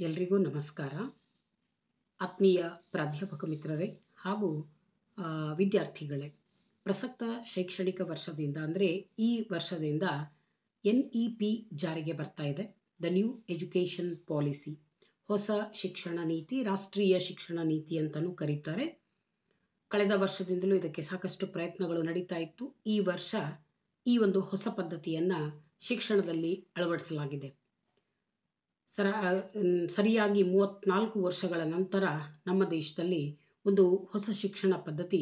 ಎಲ್ರಿಗೂ ನಮಸ್ಕಾರ. ಆತ್ಮೀಯ ಪ್ರಾಧ್ಯಾಪಕ ಮಿತ್ರರೇ ಹಾಗೂ ವಿದ್ಯಾರ್ಥಿಗಳೇ, ಪ್ರಸಕ್ತ ಶೈಕ್ಷಣಿಕ ವರ್ಷದಿಂದ ಅಂದರೆ ಈ ವರ್ಷದಿಂದ NEP ಜಾರಿಗೆ ಬರ್ತಾ ಇದೆ. ದ ನ್ಯೂ ಎಜುಕೇಷನ್ ಪಾಲಿಸಿ, ಹೊಸ ಶಿಕ್ಷಣ ನೀತಿ, ರಾಷ್ಟ್ರೀಯ ಶಿಕ್ಷಣ ನೀತಿ ಅಂತಲೂ ಕರೀತಾರೆ. ಕಳೆದ ವರ್ಷದಿಂದಲೂ ಇದಕ್ಕೆ ಸಾಕಷ್ಟು ಪ್ರಯತ್ನಗಳು ನಡೀತಾ ಇತ್ತು. ಈ ವರ್ಷ ಈ ಒಂದು ಹೊಸ ಪದ್ಧತಿಯನ್ನು ಶಿಕ್ಷಣದಲ್ಲಿ ಅಳವಡಿಸಲಾಗಿದೆ. ಸರಿಯಾಗಿ 34 ವರ್ಷಗಳ ನಂತರ ನಮ್ಮ ದೇಶದಲ್ಲಿ ಒಂದು ಹೊಸ ಶಿಕ್ಷಣ ಪದ್ಧತಿ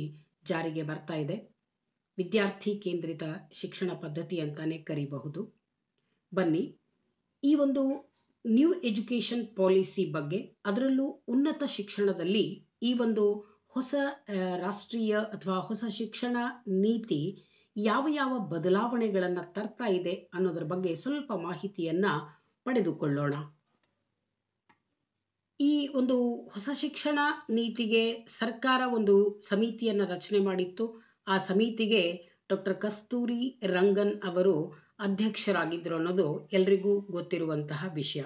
ಜಾರಿಗೆ ಬರ್ತಾ ಇದೆ. ವಿದ್ಯಾರ್ಥಿ ಕೇಂದ್ರಿತ ಶಿಕ್ಷಣ ಪದ್ಧತಿ ಅಂತಾನೆ ಕರೀಬಹುದು. ಬನ್ನಿ, ಈ ಒಂದು ನ್ಯೂ ಎಜುಕೇಷನ್ ಪಾಲಿಸಿ ಬಗ್ಗೆ, ಅದರಲ್ಲೂ ಉನ್ನತ ಶಿಕ್ಷಣದಲ್ಲಿ ಈ ಒಂದು ಹೊಸ ರಾಷ್ಟ್ರೀಯ ಅಥವಾ ಹೊಸ ಶಿಕ್ಷಣ ನೀತಿ ಯಾವ ಯಾವ ಬದಲಾವಣೆಗಳನ್ನು ತರ್ತಾ ಇದೆ ಅನ್ನೋದ್ರ ಬಗ್ಗೆ ಸ್ವಲ್ಪ ಮಾಹಿತಿಯನ್ನು ಪಡೆದುಕೊಳ್ಳೋಣ. ಈ ಒಂದು ಹೊಸ ಶಿಕ್ಷಣ ನೀತಿಗೆ ಸರ್ಕಾರ ಒಂದು ಸಮಿತಿಯನ್ನು ರಚನೆ ಮಾಡಿತ್ತು. ಆ ಸಮಿತಿಗೆ ಡಾಕ್ಟರ್ ಕಸ್ತೂರಿ ರಂಗನ್ ಅವರು ಅಧ್ಯಕ್ಷರಾಗಿದ್ದರು ಅನ್ನೋದು ಎಲ್ರಿಗೂ ಗೊತ್ತಿರುವಂತಹ ವಿಷಯ.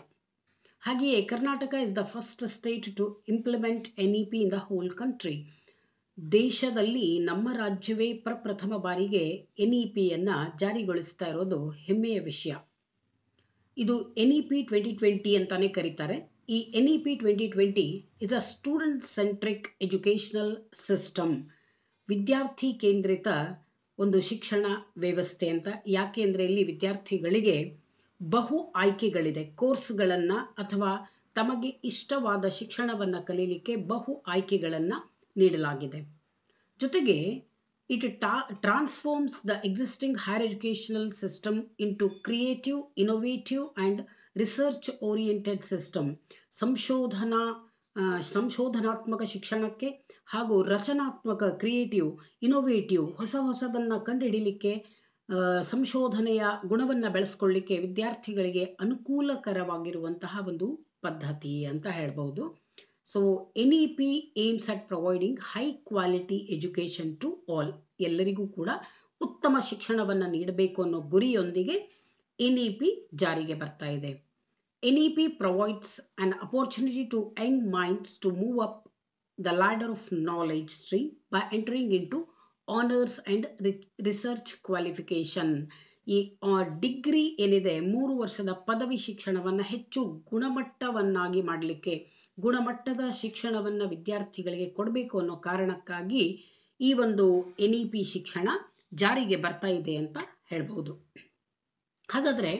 ಹಾಗೆಯೇ Karnataka is the first state to implement NEP in the whole country. ದೇಶದಲ್ಲಿ ನಮ್ಮ ರಾಜ್ಯವೇ ಪ್ರಪ್ರಥಮ ಬಾರಿಗೆ NEPಯನ್ನು ಜಾರಿಗೊಳಿಸ್ತಾ ಇರೋದು ಹೆಮ್ಮೆಯ ವಿಷಯ. ಇದು NEP 2020 ಅಂತಾನೆ ಕರೀತಾರೆ. ಈ NEP 2020 is a student centric educational system, ವಿದ್ಯಾರ್ಥಿ ಕೇಂದ್ರಿತ ಒಂದು ಶಿಕ್ಷಣ ವ್ಯವಸ್ಥೆ ಅಂತ. ಯಾಕೆ ಅಂದರೆ ಇಲ್ಲಿ ವಿದ್ಯಾರ್ಥಿಗಳಿಗೆ ಬಹು ಆಯ್ಕೆಗಳಿದೆ. ಕೋರ್ಸ್ಗಳನ್ನು ಅಥವಾ ತಮಗೆ ಇಷ್ಟವಾದ ಶಿಕ್ಷಣವನ್ನು ಕಲೀಲಿಕ್ಕೆ ಬಹು ಆಯ್ಕೆಗಳನ್ನು ನೀಡಲಾಗಿದೆ. ಜೊತೆಗೆ it transforms the existing higher educational system into creative, innovative and research oriented system. ಸಂಶೋಧನಾತ್ಮಕ ಶಿಕ್ಷಣಕ್ಕೆ ಹಾಗೂ ರಚನಾತ್ಮಕ, ಕ್ರಿಯೇಟಿವ್, ಇನೋವೇಟಿವ್, ಹೊಸದನ್ನು ಕಂಡುಹಿಡಿಯಲಿಕ್ಕೆ, ಸಂಶೋಧನೆಯ ಗುಣವನ್ನು ಬೆಳೆಸ್ಕೊಳ್ಳಿಕ್ಕೆ ವಿದ್ಯಾರ್ಥಿಗಳಿಗೆ ಅನುಕೂಲಕರವಾಗಿರುವಂತಹ ಒಂದು ಪದ್ಧತಿ ಅಂತ ಹೇಳ್ಬೋದು. So NEP aims at providing high quality education to all. ಎಲ್ಲರಿಗೂ ಕೂಡ ಉತ್ತಮ ಶಿಕ್ಷಣವನ್ನು ನೀಡಬೇಕು ಅನ್ನೋ ಗುರಿಯೊಂದಿಗೆ NEP ಜಾರಿಗೆ ಬರ್ತಾ ಇದೆ. NEP provides an opportunity to young minds to move up the ladder of knowledge stream by entering into honors and research qualification. ಈ ಡಿಗ್ರಿ ಏನಿದೆ, 3 ವರ್ಷದ ಪದವಿ ಶಿಕ್ಷಣವನ್ನು ಹೆಚ್ಚು ಗುಣಮಟ್ಟವನ್ನಾಗಿ ಮಾಡಲಿಕ್ಕೆ, ಗುಣಮಟ್ಟದ ಶಿಕ್ಷಣವನ್ನು ವಿದ್ಯಾರ್ಥಿಗಳಿಗೆ ಕೊಡಬೇಕು ಅನ್ನೋ ಕಾರಣಕ್ಕಾಗಿ ಈ ಒಂದು NEP ಶಿಕ್ಷಣ ಜಾರಿಗೆ ಬರ್ತಾ ಇದೆ ಅಂತ ಹೇಳ್ಬೋದು. ಹಾಗಾದರೆ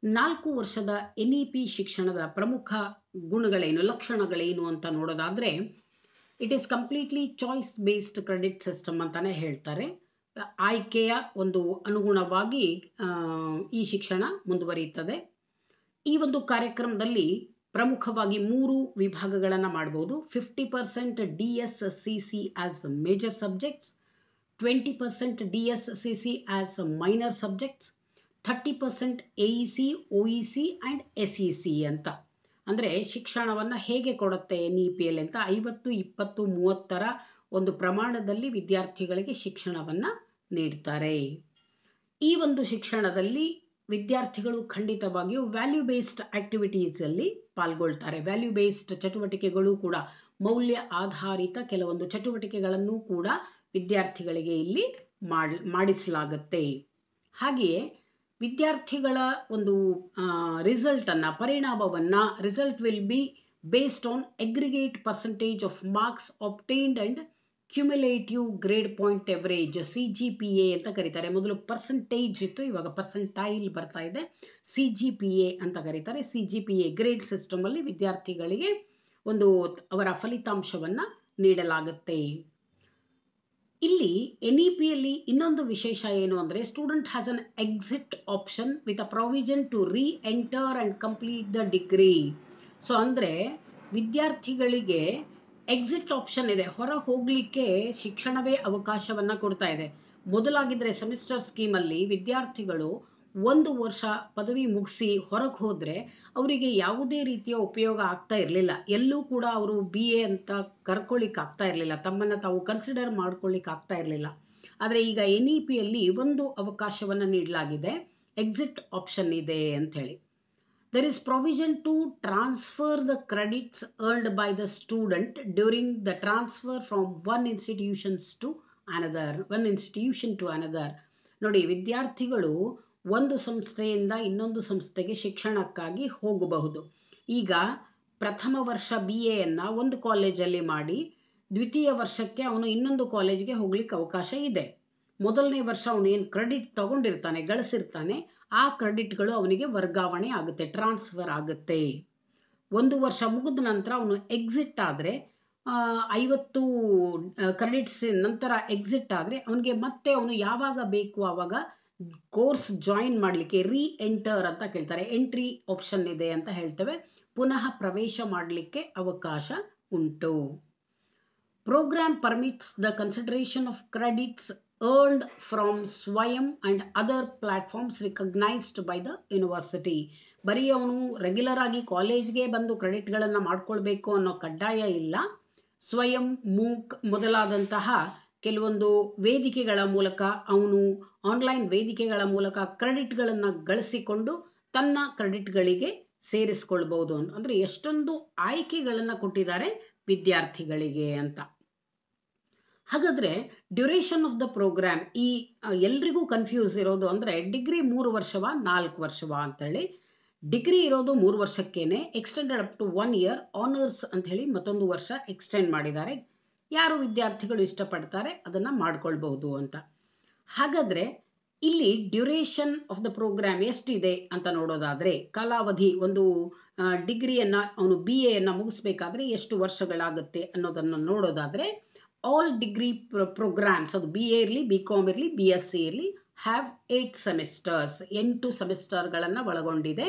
4 ವರ್ಷದ NEP ಶಿಕ್ಷಣದ ಪ್ರಮುಖ ಗುಣಗಳೇನು, ಲಕ್ಷಣಗಳೇನು ಅಂತ ನೋಡೋದಾದರೆ, it is completely choice based credit system ಅಂತಾನೆ ಹೇಳ್ತಾರೆ. ಆಯ್ಕೆಯ ಒಂದು ಅನುಗುಣವಾಗಿ ಈ ಶಿಕ್ಷಣ ಮುಂದುವರಿಯುತ್ತದೆ. ಈ ಒಂದು ಕಾರ್ಯಕ್ರಮದಲ್ಲಿ ಪ್ರಮುಖವಾಗಿ 3 ವಿಭಾಗಗಳನ್ನು ಮಾಡಬಹುದು. 50% DSCC as major subjects, 20% DSCC as minor subjects, 30% AEC, OEC and SEC ಅಂತ. ಅಂದರೆ ಶಿಕ್ಷಣವನ್ನು ಹೇಗೆ ಕೊಡುತ್ತೆ NEPಯಲ್ಲಿ ಅಂತ 50, 20, 30ರ ಒಂದು ಪ್ರಮಾಣದಲ್ಲಿ ವಿದ್ಯಾರ್ಥಿಗಳಿಗೆ ಶಿಕ್ಷಣವನ್ನು ನೀಡ್ತಾರೆ. ಈ ಒಂದು ಶಿಕ್ಷಣದಲ್ಲಿ ವಿದ್ಯಾರ್ಥಿಗಳು ಖಂಡಿತವಾಗಿಯೂ ವ್ಯಾಲ್ಯೂ ಬೇಸ್ಡ್ ಆಕ್ಟಿವಿಟೀಸಲ್ಲಿ ಪಾಲ್ಗೊಳ್ತಾರೆ. ವ್ಯಾಲ್ಯೂ ಬೇಸ್ಡ್ ಚಟುವಟಿಕೆಗಳು ಕೂಡ, ಮೌಲ್ಯ ಆಧಾರಿತ ಕೆಲವೊಂದು ಚಟುವಟಿಕೆಗಳನ್ನು ಕೂಡ ವಿದ್ಯಾರ್ಥಿಗಳಿಗೆ ಇಲ್ಲಿ ಮಾಡಿಸಲಾಗುತ್ತೆ. ಹಾಗೆಯೇ ವಿದ್ಯಾರ್ಥಿಗಳ ಒಂದು ಪರಿಣಾಮವನ್ನು result will be based on aggregate percentage of marks obtained and cumulative grade point average, CGPA ಅಂತ ಕರೀತಾರೆ. ಮೊದಲು ಪರ್ಸೆಂಟೇಜ್ ಇತ್ತು, ಇವಾಗ ಪರ್ಸೆಂಟೈಲ್ ಬರ್ತಾ ಇದೆ. CGPA ಅಂತ ಕರೀತಾರೆ. CGPA ಗ್ರೇಡ್ ಸಿಸ್ಟಮಲ್ಲಿ ವಿದ್ಯಾರ್ಥಿಗಳಿಗೆ ಒಂದು ಅವರ ಫಲಿತಾಂಶವನ್ನು ನೀಡಲಾಗುತ್ತೆ. ಇಲ್ಲಿ NEPಯಲ್ಲಿ ಇನ್ನೊಂದು ವಿಶೇಷ ಏನು ಅಂದರೆ, student has an exit option with a provision to enter and complete the degree. So ಅಂದರೆ ವಿದ್ಯಾರ್ಥಿಗಳಿಗೆ ಎಕ್ಸಿಟ್ ಆಪ್ಷನ್ ಇದೆ, ಹೊರ ಹೋಗಲಿಕ್ಕೆ ಶಿಕ್ಷಣವೇ ಅವಕಾಶವನ್ನು ಕೊಡ್ತಾ ಇದೆ. ಮೊದಲಾಗಿದ್ದರೆ ಸೆಮಿಸ್ಟರ್ ಸ್ಕೀಮಲ್ಲಿ ವಿದ್ಯಾರ್ಥಿಗಳು 1 ವರ್ಷ ಪದವಿ ಮುಗಿಸಿ ಹೊರಗೆ ಹೋದರೆ ಅವರಿಗೆ ಯಾವುದೇ ರೀತಿಯ ಉಪಯೋಗ ಆಗ್ತಾ ಇರಲಿಲ್ಲ. ಎಲ್ಲೂ ಕೂಡ ಅವರು BA ಅಂತ ಕರ್ಕೊಳ್ಳಿಕ್ಕೆ ಆಗ್ತಾ ಇರಲಿಲ್ಲ, ತಮ್ಮನ್ನು ತಾವು ಕನ್ಸಿಡರ್ ಮಾಡ್ಕೊಳ್ಳಿಕ್ಕೆ ಆಗ್ತಾ ಇರಲಿಲ್ಲ. ಆದರೆ ಈಗ NEPಯಲ್ಲಿ ಒಂದು ಅವಕಾಶವನ್ನು ನೀಡಲಾಗಿದೆ, ಎಕ್ಸಿಟ್ ಆಪ್ಷನ್ ಇದೆ ಅಂಥೇಳಿ. There is provision to transfer the credits earned by the student during the transfer from one institution to another. ನೋಡಿ, ವಿದ್ಯಾರ್ಥಿಗಳು ಒಂದು ಸಂಸ್ಥೆಯಿಂದ ಇನ್ನೊಂದು ಸಂಸ್ಥೆಗೆ ಶಿಕ್ಷಣಕ್ಕಾಗಿ ಹೋಗಬಹುದು. ಈಗ ಪ್ರಥಮ ವರ್ಷ BA ಯನ್ನು ಒಂದು ಕಾಲೇಜಲ್ಲಿ ಮಾಡಿ ದ್ವಿತೀಯ ವರ್ಷಕ್ಕೆ ಅವನು ಇನ್ನೊಂದು ಕಾಲೇಜ್ಗೆ ಹೋಗ್ಲಿಕ್ಕೆ ಅವಕಾಶ ಇದೆ. ಮೊದಲನೇ ವರ್ಷ ಅವನು ಏನು ಕ್ರೆಡಿಟ್ ತಗೊಂಡಿರ್ತಾನೆ, ಗಳಿಸಿರ್ತಾನೆ, ಆ ಕ್ರೆಡಿಟ್ಗಳು ಅವನಿಗೆ ವರ್ಗಾವಣೆ ಆಗುತ್ತೆ, ಟ್ರಾನ್ಸ್ಫರ್ ಆಗುತ್ತೆ. ಒಂದು ವರ್ಷ ಮುಗಿದ ನಂತರ ಅವನು ಎಕ್ಸಿಟ್ ಆದರೆ 50 ಕ್ರೆಡಿಟ್ಸ್ ನಂತರ ಎಕ್ಸಿಟ್ ಆದರೆ ಅವನಿಗೆ ಮತ್ತೆ ಅವನು ಯಾವಾಗ ಬೇಕು ಆವಾಗ ಕೋರ್ಸ್ ಜಾಯಿನ್ ಮಾಡಲಿಕ್ಕೆ ಎಂಟರ್ ಅಂತ ಕೇಳ್ತಾರೆ, ಎಂಟ್ರಿ ಆಪ್ಷನ್ ಇದೆ ಅಂತ ಹೇಳ್ತೇವೆ, ಪುನಃ ಪ್ರವೇಶ ಮಾಡಲಿಕ್ಕೆ ಅವಕಾಶ ಉಂಟು. Program permits the consideration of credits earned from Swayam and other platforms recognized by the university. ಬರೀ ಅವನು ರೆಗ್ಯುಲರ್ ಆಗಿ ಕಾಲೇಜ್ಗೆ ಬಂದು ಕ್ರೆಡಿಟ್ಗಳನ್ನು ಮಾಡ್ಕೊಳ್ಬೇಕು ಅನ್ನೋ ಕಡ್ಡಾಯ ಇಲ್ಲ. ಸ್ವಯಂ, ಮೂಕ್ ಮೊದಲಾದಂತಹ ಕೆಲವೊಂದು ವೇದಿಕೆಗಳ ಮೂಲಕ ಅವನು ಆನ್ಲೈನ್ ವೇದಿಕೆಗಳ ಮೂಲಕ ಕ್ರೆಡಿಟ್ಗಳನ್ನು ಗಳಿಸಿಕೊಂಡು ತನ್ನ ಕ್ರೆಡಿಟ್ಗಳಿಗೆ ಸೇರಿಸ್ಕೊಳ್ಬಹುದು. ಅಂದರೆ ಎಷ್ಟೊಂದು ಆಯ್ಕೆಗಳನ್ನು ಕೊಟ್ಟಿದ್ದಾರೆ ವಿದ್ಯಾರ್ಥಿಗಳಿಗೆ ಅಂತ. ಹಾಗಾದರೆ ಡ್ಯೂರೇಷನ್ ಆಫ್ ದ ಪ್ರೋಗ್ರಾಮ್, ಈ ಎಲ್ರಿಗೂ ಕನ್ಫ್ಯೂಸ್ ಇರೋದು ಅಂದರೆ ಡಿಗ್ರಿ 3 ವರ್ಷವಾ 4 ವರ್ಷವಾ ಅಂತೇಳಿ. ಡಿಗ್ರಿ ಇರೋದು 3 ವರ್ಷಕ್ಕೇನೆ, extended up to 1 year, honours ಅಂತ ಹೇಳಿ ಮತ್ತೊಂದು ವರ್ಷ ಎಕ್ಸ್ಟೆಂಡ್ ಮಾಡಿದ್ದಾರೆ. ಯಾರು ವಿದ್ಯಾರ್ಥಿಗಳು ಇಷ್ಟಪಡ್ತಾರೆ ಅದನ್ನು ಮಾಡ್ಕೊಳ್ಬಹುದು ಅಂತ. ಹಾಗಾದರೆ ಇಲ್ಲಿ ಡ್ಯೂರೇಷನ್ ಆಫ್ ದ ಪ್ರೋಗ್ರಾಮ್ ಎಷ್ಟಿದೆ ಅಂತ ನೋಡೋದಾದರೆ, ಕಾಲಾವಧಿ ಒಂದು ಡಿಗ್ರಿಯನ್ನು ಅವನು BA ಯನ್ನು ಮುಗಿಸ್ಬೇಕಾದ್ರೆ ಎಷ್ಟು ವರ್ಷಗಳಾಗುತ್ತೆ ಅನ್ನೋದನ್ನು ನೋಡೋದಾದರೆ, ಆಲ್ ಡಿಗ್ರಿ ಪ್ರೋಗ್ರಾಮ್ಸ್, ಅದು BA ಇರಲಿ, BCom ಇರಲಿ, BSc ಇರಲಿ, ಹ್ಯಾವ್ 8 ಸೆಮಿಸ್ಟರ್ಸ್, 8 ಸೆಮಿಸ್ಟರ್ಗಳನ್ನು ಒಳಗೊಂಡಿದೆ.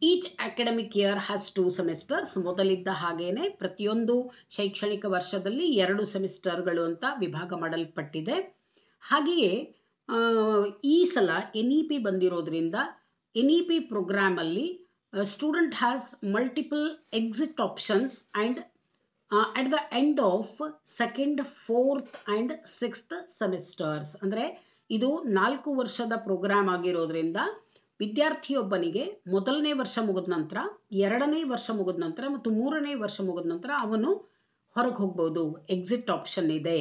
Each academic year has 2 semesters. ಮೊದಲಿದ್ದ ಹಾಗೇನೆ ಪ್ರತಿಯೊಂದು ಶೈಕ್ಷಣಿಕ ವರ್ಷದಲ್ಲಿ 2 ಸೆಮಿಸ್ಟರ್ಗಳು ಅಂತ ವಿಭಾಗ ಮಾಡಲ್ಪಟ್ಟಿದೆ. ಹಾಗೆಯೇ ಈ ಸಲ NEP ಬಂದಿರೋದ್ರಿಂದ NEP ಪ್ರೋಗ್ರಾಮಲ್ಲಿ student has multiple exit options and at the end of 2nd, 4th and 6th semesters. ಅಂದರೆ ಇದು 4 ವರ್ಷದ ಪ್ರೋಗ್ರಾಮ್ ಆಗಿರೋದ್ರಿಂದ ವಿದ್ಯಾರ್ಥಿಯೊಬ್ಬನಿಗೆ ಮೊದಲನೇ ವರ್ಷ ಮುಗಿದ ನಂತರ, 2ನೇ ವರ್ಷ ಮುಗಿದ ನಂತರ ಮತ್ತು 3ನೇ ವರ್ಷ ಮುಗಿದ ನಂತರ ಅವನು ಹೊರಗೆ ಹೋಗ್ಬೋದು. ಎಕ್ಸಿಟ್ ಆಪ್ಷನ್ ಇದೆ.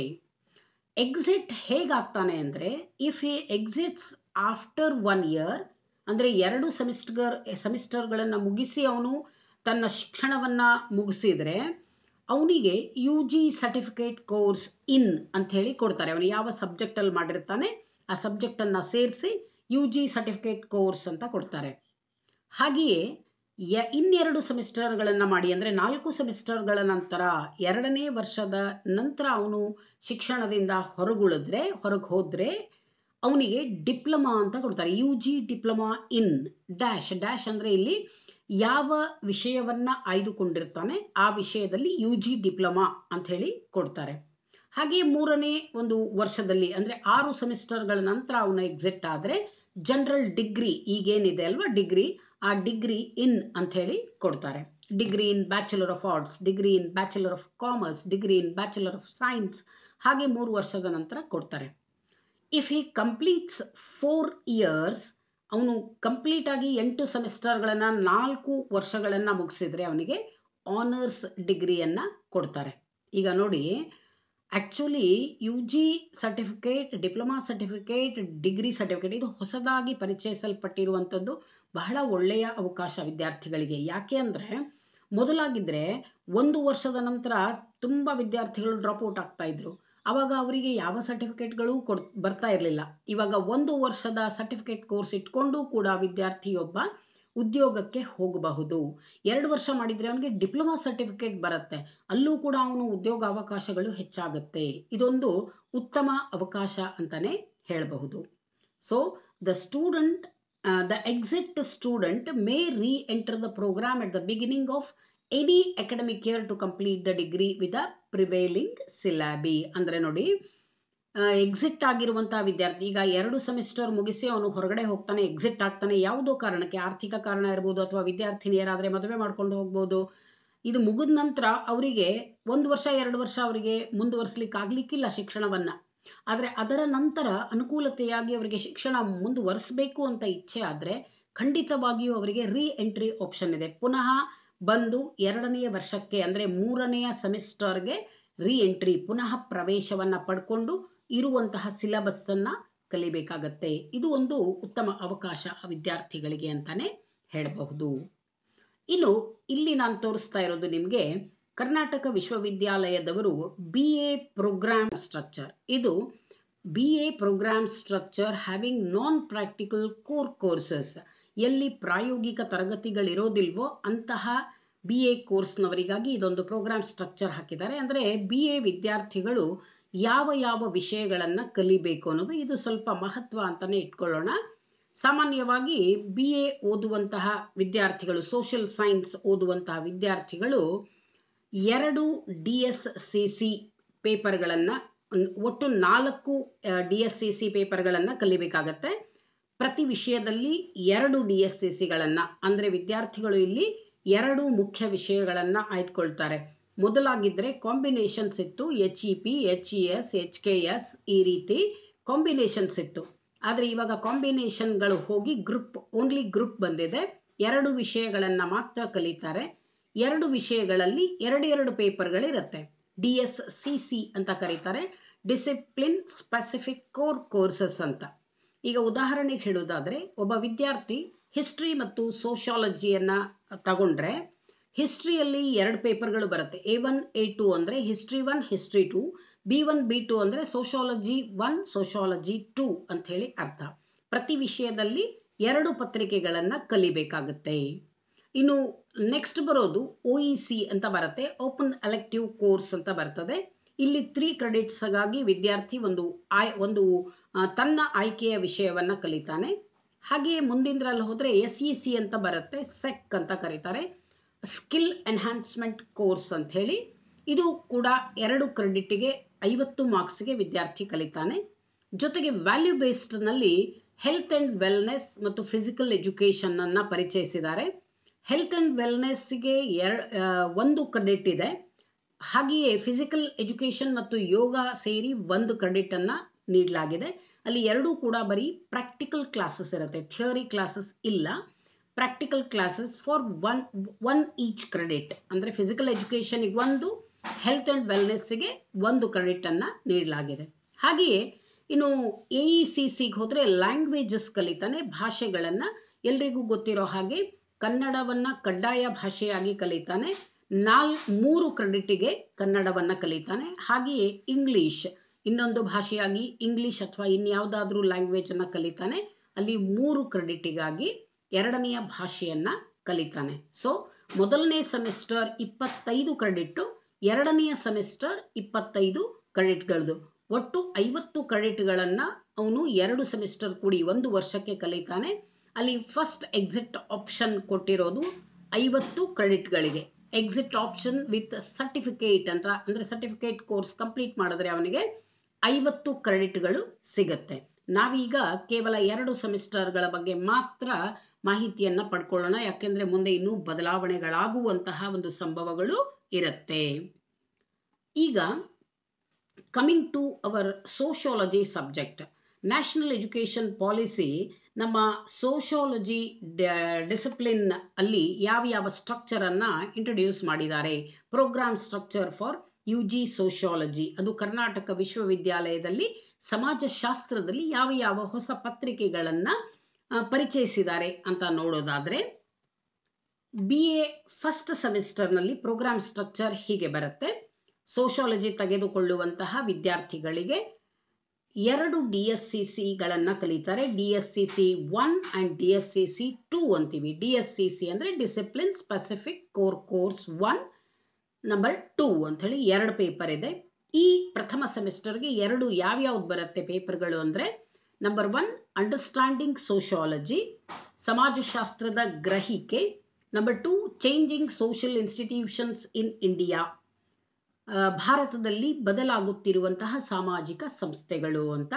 ಎಕ್ಸಿಟ್ ಹೇಗಾಗ್ತಾನೆ ಅಂದರೆ, if he exits after 1 year, ಅಂದರೆ 2 ಸೆಮಿಸ್ಟರ್ಗಳನ್ನು ಮುಗಿಸಿ ಅವನು ತನ್ನ ಶಿಕ್ಷಣವನ್ನು ಮುಗಿಸಿದರೆ ಅವನಿಗೆ UG ಸರ್ಟಿಫಿಕೇಟ್ ಕೋರ್ಸ್ ಇನ್ ಅಂತ ಹೇಳಿ ಕೊಡ್ತಾರೆ. ಅವನು ಯಾವ ಸಬ್ಜೆಕ್ಟಲ್ಲಿ ಮಾಡಿರ್ತಾನೆ ಆ ಸಬ್ಜೆಕ್ಟನ್ನು ಸೇರಿಸಿ UG ಸರ್ಟಿಫಿಕೇಟ್ ಕೋರ್ಸ್ ಅಂತ ಕೊಡ್ತಾರೆ. ಹಾಗೆಯೇ ಇನ್ನೆರಡು ಸೆಮಿಸ್ಟರ್ಗಳನ್ನು ಮಾಡಿ, ಅಂದರೆ 4 ಸೆಮಿಸ್ಟರ್ಗಳ ನಂತರ 2ನೇ ವರ್ಷದ ನಂತರ ಅವನು ಶಿಕ್ಷಣದಿಂದ ಹೊರಗೆ ಹೋದರೆ ಅವನಿಗೆ ಡಿಪ್ಲೊಮಾ ಅಂತ ಕೊಡ್ತಾರೆ. UG ಡಿಪ್ಲೊಮಾ ಇನ್ ಡ್ಯಾಶ್ ಅಂದರೆ ಇಲ್ಲಿ ಯಾವ ವಿಷಯವನ್ನು ಆಯ್ದುಕೊಂಡಿರ್ತಾನೆ ಆ ವಿಷಯದಲ್ಲಿ UG ಡಿಪ್ಲೊಮಾ ಅಂತ ಹೇಳಿ ಕೊಡ್ತಾರೆ. ಹಾಗೆ 3ನೇ ಒಂದು ವರ್ಷದಲ್ಲಿ ಅಂದರೆ 6 ಸೆಮಿಸ್ಟರ್ಗಳ ನಂತರ ಅವನು ಎಕ್ಸಿಟ್ ಆದರೆ ಜನರಲ್ ಡಿಗ್ರಿ, ಈಗೇನಿದೆ ಅಲ್ವಾ ಡಿಗ್ರಿ, ಆ ಡಿಗ್ರಿ ಇನ್ ಅಂತ ಹೇಳಿ ಕೊಡ್ತಾರೆ. Degree in bachelor of arts, degree in bachelor of commerce, degree in bachelor of science, ಹಾಗೆ 3 ವರ್ಷದ ನಂತರ ಕೊಡ್ತಾರೆ. ಇಫ್ ಹಿ ಕಂಪ್ಲೀಟ್ಸ್ 4 ಇಯರ್ಸ್, ಅವನು ಕಂಪ್ಲೀಟ್ ಆಗಿ 8 ಸೆಮಿಸ್ಟರ್ಗಳನ್ನು 4 ವರ್ಷಗಳನ್ನು ಮುಗಿಸಿದ್ರೆ ಅವನಿಗೆ ಆನರ್ಸ್ ಡಿಗ್ರಿಯನ್ನು ಕೊಡ್ತಾರೆ. ಈಗ ನೋಡಿ, actually UG certificate, diploma certificate, degree certificate ಇದು ಹೊಸದಾಗಿ ಪರಿಚಯಿಸಲ್ಪಟ್ಟಿರುವಂಥದ್ದು. ಬಹಳ ಒಳ್ಳೆಯ ಅವಕಾಶ ವಿದ್ಯಾರ್ಥಿಗಳಿಗೆ. ಯಾಕೆ ಅಂದರೆ ಮೊದಲಾಗಿದ್ದರೆ 1 ವರ್ಷದ ನಂತರ ತುಂಬ ವಿದ್ಯಾರ್ಥಿಗಳು ಡ್ರಾಪ್ಔಟ್ ಆಗ್ತಾ ಇದ್ರು. ಆವಾಗ ಅವರಿಗೆ ಯಾವ ಸರ್ಟಿಫಿಕೇಟ್ಗಳು ಬರ್ತಾ ಇರಲಿಲ್ಲ. ಇವಾಗ 1 ವರ್ಷದ ಸರ್ಟಿಫಿಕೇಟ್ ಕೋರ್ಸ್ ಇಟ್ಕೊಂಡು ಕೂಡ ವಿದ್ಯಾರ್ಥಿಯೊಬ್ಬ ಉದ್ಯೋಗಕ್ಕೆ ಹೋಗಬಹುದು. 2 ವರ್ಷ ಮಾಡಿದರೆ ಅವನಿಗೆ ಡಿಪ್ಲೊಮಾ ಸರ್ಟಿಫಿಕೇಟ್ ಬರುತ್ತೆ, ಅಲ್ಲೂ ಕೂಡ ಅವನು ಉದ್ಯೋಗ ಅವಕಾಶಗಳು ಹೆಚ್ಚಾಗುತ್ತೆ. ಇದೊಂದು ಉತ್ತಮ ಅವಕಾಶ ಅಂತಲೇ ಹೇಳಬಹುದು. So the exit student may re-enter the program at the beginning of any academic year to complete the degree with the prevailing syllabi. ಅಂದರೆ ನೋಡಿ, ಎಕ್ಸಿಟ್ ಆಗಿರುವಂತಹ ವಿದ್ಯಾರ್ಥಿ ಈಗ 2 ಸೆಮಿಸ್ಟರ್ ಮುಗಿಸಿ ಅವನು ಹೊರಗಡೆ ಹೋಗ್ತಾನೆ, ಎಕ್ಸಿಟ್ ಆಗ್ತಾನೆ, ಯಾವುದೋ ಕಾರಣಕ್ಕೆ, ಆರ್ಥಿಕ ಕಾರಣ ಇರ್ಬೋದು ಅಥವಾ ವಿದ್ಯಾರ್ಥಿನಿಯರಾದರೆ ಮದುವೆ ಮಾಡ್ಕೊಂಡು ಹೋಗ್ಬೋದು. ಇದು ಮುಗಿದ ನಂತರ ಅವರಿಗೆ 1 ವರ್ಷ 2 ವರ್ಷ ಅವರಿಗೆ ಮುಂದುವರಿಸಲಿಕ್ಕೆ ಆಗ್ಲಿಕ್ಕಿಲ್ಲ ಶಿಕ್ಷಣವನ್ನು. ಆದರೆ ಅದರ ನಂತರ ಅನುಕೂಲತೆಯಾಗಿ ಅವರಿಗೆ ಶಿಕ್ಷಣ ಮುಂದುವರಿಸಬೇಕು ಅಂತ ಇಚ್ಛೆ ಆದರೆ ಖಂಡಿತವಾಗಿಯೂ ಅವರಿಗೆ ರೀ ಎಂಟ್ರಿ ಆಪ್ಷನ್ ಇದೆ. ಪುನಃ ಬಂದು 2ನೇ ವರ್ಷಕ್ಕೆ ಅಂದರೆ 3ನೆಯ ಸೆಮಿಸ್ಟರ್ಗೆ ರೀ ಎಂಟ್ರಿ, ಪುನಃ ಪ್ರವೇಶವನ್ನು ಪಡ್ಕೊಂಡು ಇರುವಂತಹ ಸಿಲೆಬಸ್ಸನ್ನು ಕಲಿಬೇಕಾಗತ್ತೆ. ಇದು ಒಂದು ಉತ್ತಮ ಅವಕಾಶ ವಿದ್ಯಾರ್ಥಿಗಳಿಗೆ ಅಂತಾನೆ ಹೇಳಬಹುದು. ಇನ್ನು ಇಲ್ಲಿ ನಾನು ತೋರಿಸ್ತಾ ಇರೋದು ನಿಮಗೆ ಕರ್ನಾಟಕ ವಿಶ್ವವಿದ್ಯಾಲಯದವರು BA ಪ್ರೋಗ್ರಾಮ್ ಸ್ಟ್ರಕ್ಚರ್. ಇದು BA ಪ್ರೋಗ್ರಾಮ್ ಸ್ಟ್ರಕ್ಚರ್ ಹ್ಯಾವಿಂಗ್ ನಾನ್ ಪ್ರಾಕ್ಟಿಕಲ್ ಕೋರ್ ಕೋರ್ಸಸ್. ಎಲ್ಲಿ ಪ್ರಾಯೋಗಿಕ ತರಗತಿಗಳಿರೋದಿಲ್ವೋ ಅಂತಹ BA ಕೋರ್ಸ್ನವರಿಗಾಗಿ ಇದೊಂದು ಪ್ರೋಗ್ರಾಮ್ ಸ್ಟ್ರಕ್ಚರ್ ಹಾಕಿದ್ದಾರೆ. ಅಂದರೆ BA ವಿದ್ಯಾರ್ಥಿಗಳು ಯಾವ ಯಾವ ವಿಷಯಗಳನ್ನು ಕಲಿಬೇಕು ಅನ್ನೋದು ಇದು ಸ್ವಲ್ಪ ಮಹತ್ವ ಅಂತಾನೆ ಇಟ್ಕೊಳ್ಳೋಣ. ಸಾಮಾನ್ಯವಾಗಿ BA ಓದುವಂತಹ ವಿದ್ಯಾರ್ಥಿಗಳು, ಸೋಷಿಯಲ್ ಸೈನ್ಸ್ ಓದುವಂತಹ ವಿದ್ಯಾರ್ಥಿಗಳು 2 DSCC ಪೇಪರ್ಗಳನ್ನು, ಒಟ್ಟು 4 DSCC ಪೇಪರ್ಗಳನ್ನು ಕಲಿಬೇಕಾಗತ್ತೆ. ಪ್ರತಿ ವಿಷಯದಲ್ಲಿ 2 DSCCಗಳನ್ನು, ಅಂದರೆ ವಿದ್ಯಾರ್ಥಿಗಳು ಇಲ್ಲಿ 2 ಮುಖ್ಯ ವಿಷಯಗಳನ್ನು ಆಯ್ದುಕೊಳ್ತಾರೆ. ಮೊದಲಾಗಿದ್ದರೆ ಕಾಂಬಿನೇಷನ್ಸ್ ಇತ್ತು, HEP, HES, HKS ಈ ರೀತಿ ಕಾಂಬಿನೇಷನ್ಸ್ ಇತ್ತು. ಆದರೆ ಇವಾಗ ಕಾಂಬಿನೇಷನ್ಗಳು ಹೋಗಿ ಓನ್ಲಿ ಗ್ರೂಪ್ ಬಂದಿದೆ. 2 ವಿಷಯಗಳನ್ನು ಮಾತ್ರ ಕಲಿತಾರೆ. 2 ವಿಷಯಗಳಲ್ಲಿ 2 ಪೇಪರ್ಗಳಿರುತ್ತೆ. DSCC ಅಂತ ಕರೀತಾರೆ, ಡಿಸಿಪ್ಲಿನ್ ಸ್ಪೆಸಿಫಿಕ್ ಕೋರ್ ಕೋರ್ಸಸ್ ಅಂತ. ಈಗ ಉದಾಹರಣೆಗೆ ಹೇಳೋದಾದರೆ, ಒಬ್ಬ ವಿದ್ಯಾರ್ಥಿ ಹಿಸ್ಟ್ರಿ ಮತ್ತು ಸೋಷಾಲಜಿಯನ್ನು ತಗೊಂಡ್ರೆ ಹಿಸ್ಟ್ರಿಯಲ್ಲಿ 2 ಪೇಪರ್ಗಳು ಬರುತ್ತೆ. A1 A2 ಅಂದರೆ ಹಿಸ್ಟ್ರಿ 1 ಹಿಸ್ಟ್ರಿ 2, B1 B2 ಅಂದರೆ ಸೋಷಾಲಜಿ 1 ಸೋಷಾಲಜಿ 2 ಅಂತ ಹೇಳಿ ಅರ್ಥ. ಪ್ರತಿ ವಿಷಯದಲ್ಲಿ 2 ಪತ್ರಿಕೆಗಳನ್ನು ಕಲಿಬೇಕಾಗುತ್ತೆ. ಇನ್ನು ನೆಕ್ಸ್ಟ್ ಬರೋದು OEC ಅಂತ ಬರುತ್ತೆ, ಓಪನ್ ಎಲೆಕ್ಟಿವ್ ಕೋರ್ಸ್ ಅಂತ ಬರ್ತದೆ. ಇಲ್ಲಿ 3 ಕ್ರೆಡಿಟ್ಸ್ಗಾಗಿ ವಿದ್ಯಾರ್ಥಿ ಒಂದು ತನ್ನ ಆಯ್ಕೆಯ ವಿಷಯವನ್ನು ಕಲಿತಾನೆ. ಹಾಗೆಯೇ ಮುಂದಿನದ್ರಲ್ಲಿ ಹೋದರೆ SEC ಅಂತ ಬರುತ್ತೆ, ಸೆಕ್ ಅಂತ ಕರೀತಾರೆ, ಸ್ಕಿಲ್ ಎನ್ಹಾನ್ಸ್ಮೆಂಟ್ ಕೋರ್ಸ್ ಅಂತ ಹೇಳಿ. ಇದು ಕೂಡ 2 ಕ್ರೆಡಿಟ್ಗೆ 50 ಮಾರ್ಕ್ಸ್ಗೆ ವಿದ್ಯಾರ್ಥಿ ಕಲಿತಾನೆ. ಜೊತೆಗೆ ವ್ಯಾಲ್ಯೂ ಬೇಸ್ಡ್ನಲ್ಲಿ ಹೆಲ್ತ್ ಆ್ಯಂಡ್ ವೆಲ್ನೆಸ್ ಮತ್ತು ಫಿಸಿಕಲ್ ಎಜುಕೇಷನ್ ಅನ್ನು ಪರಿಚಯಿಸಿದ್ದಾರೆ. ಹೆಲ್ತ್ ಆ್ಯಂಡ್ ವೆಲ್ನೆಸ್ಗೆ 1 ಕ್ರೆಡಿಟ್ ಇದೆ. ಹಾಗೆಯೇ ಫಿಸಿಕಲ್ ಎಜುಕೇಷನ್ ಮತ್ತು ಯೋಗ ಸೇರಿ 1 ಕ್ರೆಡಿಟನ್ನು ನೀಡಲಾಗಿದೆ. ಅಲ್ಲಿ 2 ಕೂಡ ಬರೀ ಪ್ರಾಕ್ಟಿಕಲ್ ಕ್ಲಾಸಸ್ ಇರುತ್ತೆ, ಥಿಯರಿ ಕ್ಲಾಸಸ್ ಇಲ್ಲ. Practical classes for one each credit, ಅಂದರೆ ಫಿಸಿಕಲ್ ಎಜುಕೇಷನಿಗೆ 1, ಹೆಲ್ತ್ ಆ್ಯಂಡ್ ವೆಲ್ನೆಸ್ಸಿಗೆ 1 ಕ್ರೆಡಿಟನ್ನು ನೀಡಲಾಗಿದೆ. ಹಾಗೆಯೇ ಇನ್ನು AECCಗೆ ಹೋದರೆ ಲ್ಯಾಂಗ್ವೇಜಸ್ ಕಲಿತಾನೆ, ಭಾಷೆಗಳನ್ನು. ಎಲ್ರಿಗೂ ಗೊತ್ತಿರೋ ಹಾಗೆ ಕನ್ನಡವನ್ನು ಕಡ್ಡಾಯ ಭಾಷೆಯಾಗಿ ಕಲಿತಾನೆ. 3 ಕ್ರೆಡಿಟಿಗೆ ಕನ್ನಡವನ್ನು ಕಲಿತಾನೆ. ಹಾಗೆಯೇ ಇಂಗ್ಲೀಷ್ ಇನ್ನೊಂದು ಭಾಷೆಯಾಗಿ ಇಂಗ್ಲೀಷ್ ಅಥವಾ ಇನ್ಯಾವುದಾದ್ರೂ ಲ್ಯಾಂಗ್ವೇಜನ್ನು ಕಲಿತಾನೆ. ಅಲ್ಲಿ 3 ಕ್ರೆಡಿಟಿಗಾಗಿ 2ನೆಯ ಭಾಷೆಯನ್ನು ಕಲಿತಾನೆ. ಸೊ ಮೊದಲನೇ ಸೆಮಿಸ್ಟರ್ 25 ಕ್ರೆಡಿಟ್ಟು, 2ನೆಯ ಸೆಮಿಸ್ಟರ್ 25 ಕ್ರೆಡಿಟ್ಗಳದು. ಒಟ್ಟು 50 ಕ್ರೆಡಿಟ್ಗಳನ್ನು ಅವನು 2 ಸೆಮಿಸ್ಟರ್ ಕೂಡಿ 1 ವರ್ಷಕ್ಕೆ ಕಲಿತಾನೆ. ಅಲ್ಲಿ ಫಸ್ಟ್ ಎಕ್ಸಿಟ್ ಆಪ್ಷನ್ ಕೊಟ್ಟಿರೋದು 50 ಕ್ರೆಡಿಟ್ಗಳಿಗೆ. ಎಕ್ಸಿಟ್ ಆಪ್ಷನ್ ವಿತ್ ಸರ್ಟಿಫಿಕೇಟ್ ಅಂತ, ಅಂದರೆ ಸರ್ಟಿಫಿಕೇಟ್ ಕೋರ್ಸ್ ಕಂಪ್ಲೀಟ್ ಮಾಡಿದ್ರೆ ಅವನಿಗೆ 50 ಕ್ರೆಡಿಟ್ಗಳು ಸಿಗುತ್ತೆ. ನಾವೀಗ ಕೇವಲ 2 ಸೆಮಿಸ್ಟರ್ಗಳ ಬಗ್ಗೆ ಮಾತ್ರ ಮಾಹಿತಿಯನ್ನು ಪಡ್ಕೊಳ್ಳೋಣ, ಯಾಕೆಂದರೆ ಮುಂದೆ ಇನ್ನೂ ಬದಲಾವಣೆಗಳಾಗುವಂತಹ ಒಂದು ಸಂಭವಗಳು ಇರುತ್ತೆ. ಈಗ coming to our sociology subject, national education policy ನಮ್ಮ ಸೋಷಿಯಾಲಜಿ ಡಿಸಿಪ್ಲಿನ್ ಅಲ್ಲಿ ಯಾವ ಸ್ಟ್ರಕ್ಚರನ್ನು ಇಂಟ್ರೊಡ್ಯೂಸ್ ಮಾಡಿದ್ದಾರೆ. Program structure for UG sociology, ಅದು ಕರ್ನಾಟಕ ವಿಶ್ವವಿದ್ಯಾಲಯದಲ್ಲಿ ಸಮಾಜಶಾಸ್ತ್ರದಲ್ಲಿ ಯಾವ ಹೊಸ ಪತ್ರಿಕೆಗಳನ್ನು ಪರಿಚಯಿಸಿದ್ದಾರೆ ಅಂತ ನೋಡೋದಾದರೆ, BA ಫಸ್ಟ್ ಸೆಮಿಸ್ಟರ್ನಲ್ಲಿ ಪ್ರೋಗ್ರಾಮ್ ಸ್ಟ್ರಕ್ಚರ್ ಹೀಗೆ ಬರುತ್ತೆ. ಸೋಷಿಯಾಲಜಿ ತೆಗೆದುಕೊಳ್ಳುವಂತಹ ವಿದ್ಯಾರ್ಥಿಗಳಿಗೆ 2 DSCCಗಳನ್ನು ಕಲಿತಾರೆ. DSCC 1 ಆ್ಯಂಡ್ DSCC 2 ಅಂತೀವಿ. DSCC ಅಂದರೆ discipline specific core course 1, number 2 ಅಂಥೇಳಿ 2 ಪೇಪರ್ ಇದೆ. ಈ ಪ್ರಥಮ ಸೆಮಿಸ್ಟರ್ಗೆ 2 ಯಾವ್ಯಾವ್ದು ಬರುತ್ತೆ ಪೇಪರ್ಗಳು ಅಂದರೆ, ನಂಬರ್ 1 ಅಂಡರ್ಸ್ಟ್ಯಾಂಡಿಂಗ್ ಸೋಷಿಯಾಲಜಿ, ಸಮಾಜಶಾಸ್ತ್ರದ ಗ್ರಹಿಕೆ. Number 2 changing social institutions in India, ಭಾರತದಲ್ಲಿ ಬದಲಾಗುತ್ತಿರುವಂತಹ ಸಾಮಾಜಿಕ ಸಂಸ್ಥೆಗಳು ಅಂತ.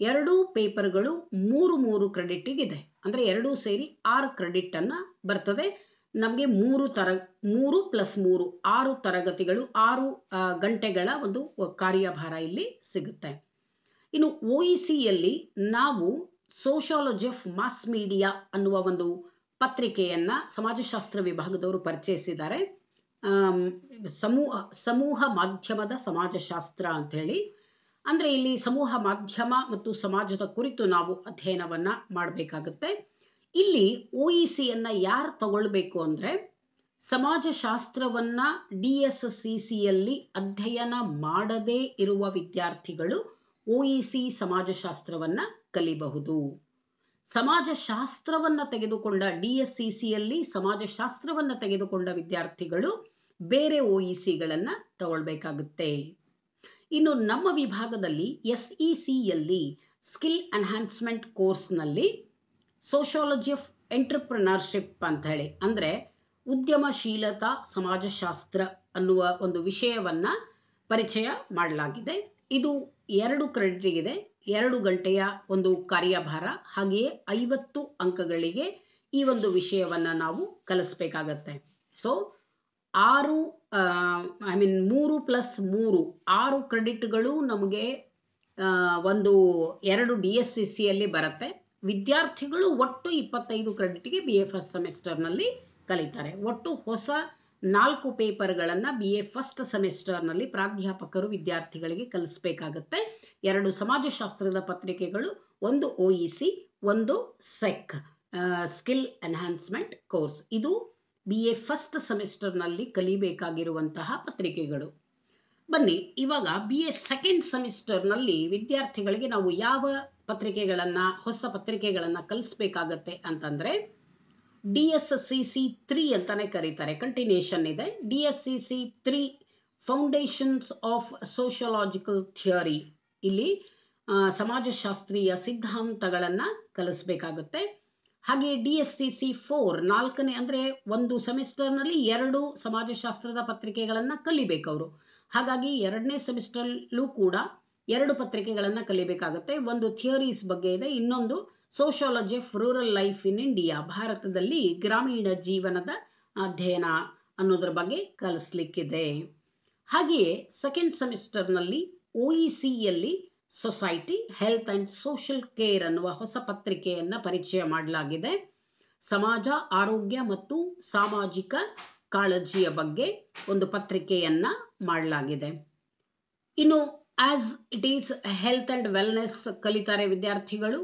2 ಪೇಪರ್ಗಳು 3 ಕ್ರೆಡಿಟಿಗಿದೆ, ಅಂದರೆ 2 ಸೇರಿ 6 ಕ್ರೆಡಿಟನ್ನು ಬರ್ತದೆ. ನಮಗೆ 3 + 3 6 ತರಗತಿಗಳು, 6 ಗಂಟೆಗಳ ಒಂದು ಕಾರ್ಯಭಾರ ಇಲ್ಲಿ ಸಿಗುತ್ತೆ. ಇನ್ನು OECಯಲ್ಲಿ ನಾವು ಸೋಷಿಯಾಲಜಿ ಆಫ್ ಮಾಸ್ ಮೀಡಿಯಾ ಅನ್ನುವ ಒಂದು ಪತ್ರಿಕೆಯನ್ನ ಸಮಾಜಶಾಸ್ತ್ರ ವಿಭಾಗದವರು ಪರಿಚಯಿಸಿದ್ದಾರೆ. ಸಮೂಹ ಮಾಧ್ಯಮದ ಸಮಾಜಶಾಸ್ತ್ರ ಅಂತ ಹೇಳಿ. ಅಂದ್ರೆ ಇಲ್ಲಿ ಸಮೂಹ ಮಾಧ್ಯಮ ಮತ್ತು ಸಮಾಜದ ಕುರಿತು ನಾವು ಅಧ್ಯಯನವನ್ನ ಮಾಡಬೇಕಾಗುತ್ತೆ. ಇಲ್ಲಿ OEC ಯನ್ನ ಯಾರು ತಗೊಳ್ಬೇಕು ಅಂದ್ರೆ ಸಮಾಜಶಾಸ್ತ್ರವನ್ನ DSCCಯಲ್ಲಿ ಅಧ್ಯಯನ ಮಾಡದೇ ಇರುವ ವಿದ್ಯಾರ್ಥಿಗಳು OEC ಸಮಾಜಶಾಸ್ತ್ರವನ್ನ ಕಲಿಬಹುದು. ಸಮಾಜಶಾಸ್ತ್ರವನ್ನ ತೆಗೆದುಕೊಂಡ DSCCಯಲ್ಲಿ ಸಮಾಜಶಾಸ್ತ್ರವನ್ನ ತೆಗೆದುಕೊಂಡ ವಿದ್ಯಾರ್ಥಿಗಳು ಬೇರೆ OECಗಳನ್ನ ತಗೊಳ್ಬೇಕಾಗುತ್ತೆ. ಇನ್ನು ನಮ್ಮ ವಿಭಾಗದಲ್ಲಿ SECಯಲ್ಲಿ ಸ್ಕಿಲ್ ಎನ್ಹಾನ್ಸ್ಮೆಂಟ್ ಕೋರ್ಸ್ನಲ್ಲಿ ಸೋಷಿಯಾಲಜಿ ಆಫ್ ಎಂಟರ್ಪ್ರಿನರ್ಶಿಪ್ ಅಂತ ಹೇಳಿ, ಅಂದ್ರೆ ಉದ್ಯಮಶೀಲತಾ ಸಮಾಜಶಾಸ್ತ್ರ ಅನ್ನುವ ಒಂದು ವಿಷಯವನ್ನ ಪರಿಚಯ ಮಾಡಲಾಗಿದೆ. ಇದು 2 ಕ್ರೆಡಿಟ್ ಇದೆ, 2 ಗಂಟೆಯ ಒಂದು ಕಾರ್ಯಭಾರ, ಹಾಗೆಯೇ 50 ಅಂಕಗಳಿಗೆ ಈ ಒಂದು ವಿಷಯವನ್ನ ನಾವು ಕಲಿಸ್ಬೇಕಾಗತ್ತೆ. ಸೊ 3 + 3 6 ಕ್ರೆಡಿಟ್ಗಳು ನಮಗೆ ಒಂದು 2 DSCCಯಲ್ಲಿ ಬರುತ್ತೆ. ವಿದ್ಯಾರ್ಥಿಗಳು ಒಟ್ಟು 25 ಕ್ರೆಡಿಟ್ಗೆ BA ಫಸ್ಟ್ ಸೆಮಿಸ್ಟರ್ನಲ್ಲಿ ಕಲಿತಾರೆ. ಒಟ್ಟು ಹೊಸ 4 ಪೇಪರ್ಗಳನ್ನು BA ಫಸ್ಟ್ ಸೆಮಿಸ್ಟರ್ನಲ್ಲಿ ಪ್ರಾಧ್ಯಾಪಕರು ವಿದ್ಯಾರ್ಥಿಗಳಿಗೆ ಕಲಿಸಬೇಕಾಗತ್ತೆ. 2 ಸಮಾಜಶಾಸ್ತ್ರದ ಪತ್ರಿಕೆಗಳು, 1 OEC, 1 SEC skill enhancement course. ಇದು BA ಫಸ್ಟ್ ಸೆಮಿಸ್ಟರ್ನಲ್ಲಿ ಕಲಿಬೇಕಾಗಿರುವಂತಹ ಪತ್ರಿಕೆಗಳು. ಬನ್ನಿ ಇವಾಗ BA ಸೆಕೆಂಡ್ ಸೆಮಿಸ್ಟರ್ನಲ್ಲಿ ವಿದ್ಯಾರ್ಥಿಗಳಿಗೆ ನಾವು ಯಾವ ಹೊಸ ಪತ್ರಿಕೆಗಳನ್ನು ಕಲಿಸ್ಬೇಕಾಗತ್ತೆ ಅಂತಂದ್ರೆ DSCC 3 ಅಂತಾನೆ ಕರೀತಾರೆ, ಕಂಟಿನ್ಯೂಷನ್ ಇದೆ. DSCC 3 foundations of sociological theory. ಇಲ್ಲಿ ಸಮಾಜಶಾಸ್ತ್ರೀಯ ಸಿದ್ಧಾಂತಗಳನ್ನ ಕಲಿಸ್ಬೇಕಾಗುತ್ತೆ. ಹಾಗೆ DSCC 4 4ನೇ, ಅಂದ್ರೆ ಒಂದು ಸೆಮಿಸ್ಟರ್ನಲ್ಲಿ 2 ಸಮಾಜಶಾಸ್ತ್ರದ ಪತ್ರಿಕೆಗಳನ್ನ ಕಲಿಬೇಕು ಅವರು. ಹಾಗಾಗಿ 2ನೇ ಸೆಮಿಸ್ಟರ್ಲೂ ಕೂಡ 2 ಪತ್ರಿಕೆಗಳನ್ನ ಕಲಿಬೇಕಾಗುತ್ತೆ. ಒಂದು ಥಿಯರೀಸ್ ಬಗ್ಗೆ ಇದೆ, ಇನ್ನೊಂದು sociology of rural life in India, ಭಾರತದಲ್ಲಿ ಗ್ರಾಮೀಣ ಜೀವನದ ಅಧ್ಯಯನ ಅನ್ನೋದ್ರ ಬಗ್ಗೆ ಕಲಿಸ್ಲಿಕ್ಕಿದೆ. ಹಾಗೆಯೇ ಸೆಕೆಂಡ್ ಸೆಮಿಸ್ಟರ್ನಲ್ಲಿ OECಯಲ್ಲಿ society, health and social care ಅನ್ನುವ ಹೊಸ ಪತ್ರಿಕೆಯನ್ನ ಪರಿಚಯ ಮಾಡಲಾಗಿದೆ. ಸಮಾಜ, ಆರೋಗ್ಯ ಮತ್ತು ಸಾಮಾಜಿಕ ಕಾಳಜಿಯ ಬಗ್ಗೆ ಒಂದು ಪತ್ರಿಕೆಯನ್ನ ಮಾಡಲಾಗಿದೆ. ಇನ್ನು as it is health and wellness ಕಲಿತಾರೆ ವಿದ್ಯಾರ್ಥಿಗಳು.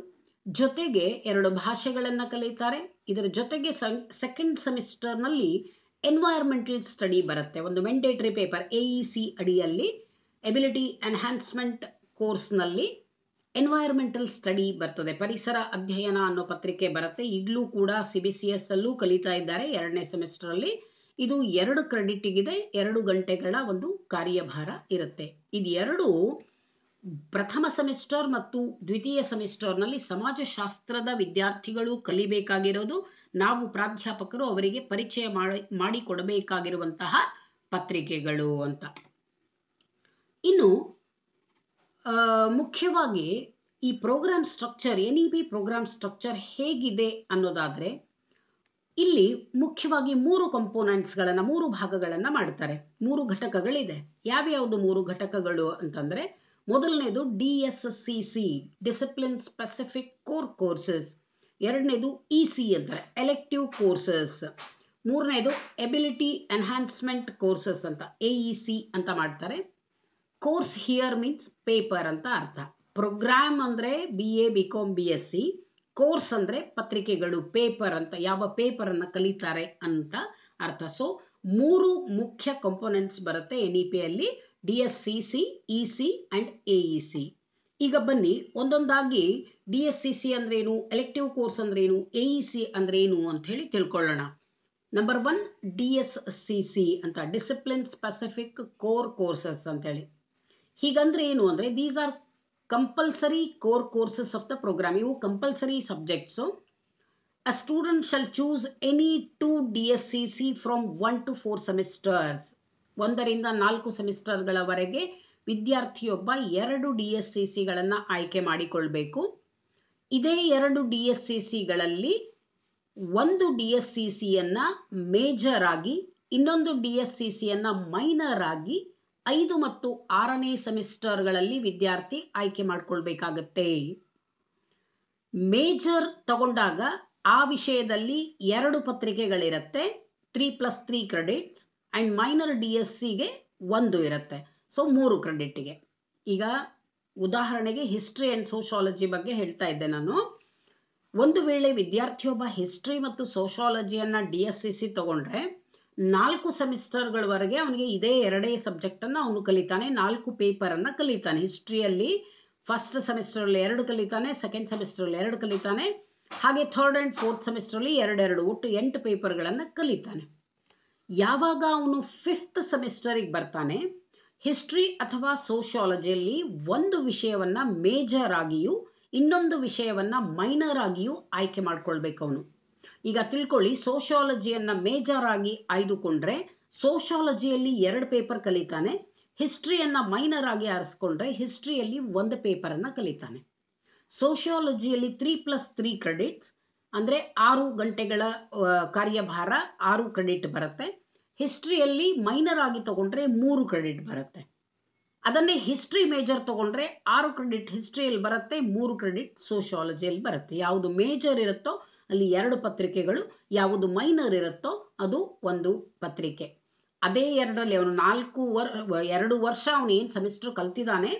ಜೊತೆಗೆ 2 ಭಾಷೆಗಳನ್ನ ಕಲಿತಾರೆ. ಇದರ ಜೊತೆಗೆ ಸೆಕೆಂಡ್ ಸೆಮಿಸ್ಟರ್ನಲ್ಲಿ ಎನ್ವೈರ್ಮೆಂಟಲ್ ಸ್ಟಡಿ ಬರುತ್ತೆ, ಒಂದು ಮ್ಯಾಂಡೇಟರಿ ಪೇಪರ್. AEC ಅಡಿಯಲ್ಲಿ ಎಬಿಲಿಟಿ ಎನ್ಹಾನ್ಸ್ಮೆಂಟ್ ಕೋರ್ಸ್ನಲ್ಲಿ ಎನ್ವೈರ್ಮೆಂಟಲ್ ಸ್ಟಡಿ ಬರ್ತದೆ, ಪರಿಸರ ಅಧ್ಯಯನ ಅನ್ನೋ ಪತ್ರಿಕೆ ಬರುತ್ತೆ. ಈಗಲೂ ಕೂಡ CBCS ಅಲ್ಲೂ ಕಲಿತಾ ಇದ್ದಾರೆ 2ನೇ ಸೆಮಿಸ್ಟರ್ ಅಲ್ಲಿ. ಇದು 2 ಕ್ರೆಡಿಟ್ಗಿದೆ, 2 ಗಂಟೆಗಳ ಒಂದು ಕಾರ್ಯಭಾರ ಇರುತ್ತೆ. ಇದು 2 ಪ್ರಥಮ ಸೆಮಿಸ್ಟರ್ ಮತ್ತು ದ್ವಿತೀಯ ಸೆಮಿಸ್ಟರ್ನಲ್ಲಿ ಸಮಾಜಶಾಸ್ತ್ರದ ವಿದ್ಯಾರ್ಥಿಗಳು ಕಲಿಬೇಕಾಗಿರೋದು. ನಾವು ಪ್ರಾಧ್ಯಾಪಕರು ಅವರಿಗೆ ಪರಿಚಯ ಮಾಡಿಕೊಡಬೇಕಾಗಿರುವಂತಹ ಪತ್ರಿಕೆಗಳು ಅಂತ. ಇನ್ನು ಮುಖ್ಯವಾಗಿ ಈ program structure, NEP program structure ಹೇಗಿದೆ ಅನ್ನೋದಾದ್ರೆ ಇಲ್ಲಿ ಮುಖ್ಯವಾಗಿ 3 ಕಂಪೋನೆಂಟ್ಸ್ಗಳನ್ನ, 3 ಭಾಗಗಳನ್ನ ಮಾಡ್ತಾರೆ. 3 ಘಟಕಗಳಿದೆ. ಯಾವ್ಯಾವುದು 3 ಘಟಕಗಳು ಅಂತಂದ್ರೆ, ಮೊದಲನೇದು DSCC discipline specific core courses, 2ನೇದು EC ಅಂತಾರೆ ಎಲೆಕ್ಟಿವ್ ಕೋರ್ಸಸ್, 3ನೇದು ಎಬಿಲಿಟಿ ಎನ್ಹಾನ್ಸ್ಮೆಂಟ್ ಕೋರ್ಸಸ್ ಅಂತ AEC ಅಂತ ಮಾಡ್ತಾರೆ. ಕೋರ್ಸ್ ಹಿಯರ್ ಮೀನ್ಸ್ ಪೇಪರ್ ಅಂತ ಅರ್ಥ. ಪ್ರೋಗ್ರಾಮ್ ಅಂದ್ರೆ BA BCom BSc, ಕೋರ್ಸ್ ಅಂದ್ರೆ ಪತ್ರಿಕೆಗಳು, ಪೇಪರ್ ಅಂತ ಯಾವ ಪೇಪರ್ ಅನ್ನ ಕಲಿತಾರೆ ಅಂತ ಅರ್ಥ. ಸೊ 3 ಮುಖ್ಯ ಕಂಪೋನೆಂಟ್ಸ್ ಬರುತ್ತೆ NEPಯಲ್ಲಿ, DSCC, EC ಅಂಡ್ AEC. ಈಗ ಬನ್ನಿ ಒಂದೊಂದಾಗಿ DSCC ಅಂದ್ರೇನು, ಎಲೆಕ್ಟಿವ್ ಕೋರ್ಸ್ ಅಂದ್ರೇನು, AEC ಅಂದ್ರೇನು ಅಂತ ಹೇಳಿ ತಿಳ್ಕೊಳ್ಳೋಣ. ನಂಬರ್ 1 DSCC ಅಂತ, ಡಿಸಿಪ್ಲಿನ್ ಸ್ಪೆಸಿಫಿಕ್ ಕೋರ್ ಕೋರ್ಸಸ್ ಅಂತ ಹೇಳಿ. ಹೀಗಂದ್ರೆ ಏನು ಅಂದ್ರೆ, these are compulsory core courses of the programme. ಇವು compulsory subjects. A student shall choose any 2 DSCC from 1 to 4 semesters. 1 ರಿಂದ 4 ಸೆಮಿಸ್ಟರ್ಗಳವರೆಗೆ ವಿದ್ಯಾರ್ಥಿಯೊಬ್ಬ 2 DSCCಗಳನ್ನು ಆಯ್ಕೆ ಮಾಡಿಕೊಳ್ಬೇಕು. ಇದೇ 2 DSCCಗಳಲ್ಲಿ ಒಂದು DSCCಯನ್ನ ಮೇಜರ್ ಆಗಿ, ಇನ್ನೊಂದು DSCCಯನ್ನ ಮೈನರ್ ಆಗಿ 5 ಮತ್ತು 6ನೇ ಸೆಮಿಸ್ಟರ್ಗಳಲ್ಲಿ ವಿದ್ಯಾರ್ಥಿ ಆಯ್ಕೆ ಮಾಡಿಕೊಳ್ಬೇಕಾಗತ್ತೆ. ಮೇಜರ್ ತಗೊಂಡಾಗ ಆ ವಿಷಯದಲ್ಲಿ 2 ಪತ್ರಿಕೆಗಳಿರುತ್ತೆ, 3+3 ಕ್ರೆಡಿಟ್ಸ್, ಆ್ಯಂಡ್ ಮೈನರ್ DSCಗೆ 1 ಇರುತ್ತೆ. ಸೊ 3 ಕ್ರೆಡಿಟ್ಗೆ. ಈಗ ಉದಾಹರಣೆಗೆ ಹಿಸ್ಟ್ರಿ ಆ್ಯಂಡ್ ಸೋಷಾಲಜಿ ಬಗ್ಗೆ ಹೇಳ್ತಾ ಇದ್ದೆ ನಾನು. ಒಂದು ವೇಳೆ ವಿದ್ಯಾರ್ಥಿಯೊಬ್ಬ ಹಿಸ್ಟ್ರಿ ಮತ್ತು ಸೋಷಾಲಜಿಯನ್ನು DSCC ತಗೊಂಡ್ರೆ 4 ಸೆಮಿಸ್ಟರ್ಗಳವರೆಗೆ ಅವನಿಗೆ ಇದೇ 2 ಸಬ್ಜೆಕ್ಟನ್ನು ಅವನು ಕಲಿತಾನೆ, 4 ಪೇಪರನ್ನು ಕಲಿತಾನೆ. ಹಿಸ್ಟ್ರಿಯಲ್ಲಿ ಫಸ್ಟ್ ಸೆಮಿಸ್ಟರಲ್ಲಿ 2 ಕಲಿತಾನೆ, ಸೆಕೆಂಡ್ ಸೆಮಿಸ್ಟರಲ್ಲಿ 2 ಕಲಿತಾನೆ, ಹಾಗೆ ಥರ್ಡ್ ಆ್ಯಂಡ್ ಫೋರ್ತ್ ಸೆಮಿಸ್ಟರಲ್ಲಿ 2 ಒಟ್ಟು 8 ಪೇಪರ್ಗಳನ್ನು ಕಲಿತಾನೆ. ಯಾವಾಗ ಅವನು 5th ಸೆಮಿಸ್ಟರಿಗೆ ಬರ್ತಾನೆ, ಹಿಸ್ಟ್ರಿ ಅಥವಾ ಸೋಷಿಯಾಲಜಿಯಲ್ಲಿ ಒಂದು ವಿಷಯವನ್ನು ಮೇಜರ್ ಆಗಿಯೂ ಇನ್ನೊಂದು ವಿಷಯವನ್ನು ಮೈನರ್ ಆಗಿಯೂ ಆಯ್ಕೆ ಮಾಡ್ಕೊಳ್ಬೇಕು ಅವನು. ಈಗ ತಿಳ್ಕೊಳ್ಳಿ, ಸೋಷಿಯಾಲಜಿಯನ್ನು ಮೇಜರ್ ಆಗಿ ಆಯ್ದುಕೊಂಡ್ರೆ ಸೋಷಿಯಾಲಜಿಯಲ್ಲಿ 2 ಪೇಪರ್ ಕಲಿತಾನೆ, ಹಿಸ್ಟ್ರಿಯನ್ನು ಮೈನರ್ ಆಗಿ ಆರಿಸ್ಕೊಂಡ್ರೆ ಹಿಸ್ಟ್ರಿಯಲ್ಲಿ 1 ಪೇಪರನ್ನು ಕಲಿತಾನೆ. ಸೋಷಿಯಾಲಜಿಯಲ್ಲಿ 3+3 ಕ್ರೆಡಿಟ್ಸ್ ಅಂದರೆ 6 ಗಂಟೆಗಳ ಕಾರ್ಯಭಾರ, 6 ಕ್ರೆಡಿಟ್ ಬರುತ್ತೆ. ಹಿಸ್ಟ್ರಿಯಲ್ಲಿ ಮೈನರ್ ಆಗಿ ತಗೊಂಡ್ರೆ 3 ಕ್ರೆಡಿಟ್ ಬರುತ್ತೆ. ಅದನ್ನೇ ಹಿಸ್ಟ್ರಿ ಮೇಜರ್ ತಗೊಂಡ್ರೆ 6 ಕ್ರೆಡಿಟ್ ಹಿಸ್ಟ್ರಿಯಲ್ಲಿ ಬರುತ್ತೆ, 3 ಕ್ರೆಡಿಟ್ ಸೋಷಿಯಾಲಜಿಯಲ್ಲಿ ಬರುತ್ತೆ. ಯಾವುದು ಮೇಜರ್ ಇರುತ್ತೋ ಅಲ್ಲಿ 2 ಪತ್ರಿಕೆಗಳು, ಯಾವುದು ಮೈನರ್ ಇರುತ್ತೋ ಅದು 1 ಪತ್ರಿಕೆ. ಅದೇ 2ರಲ್ಲಿ ಅವನು 2 ವರ್ಷ ಅವನು ಏನು ಸೆಮಿಸ್ಟರ್ ಕಲ್ತಿದ್ದಾನೆ,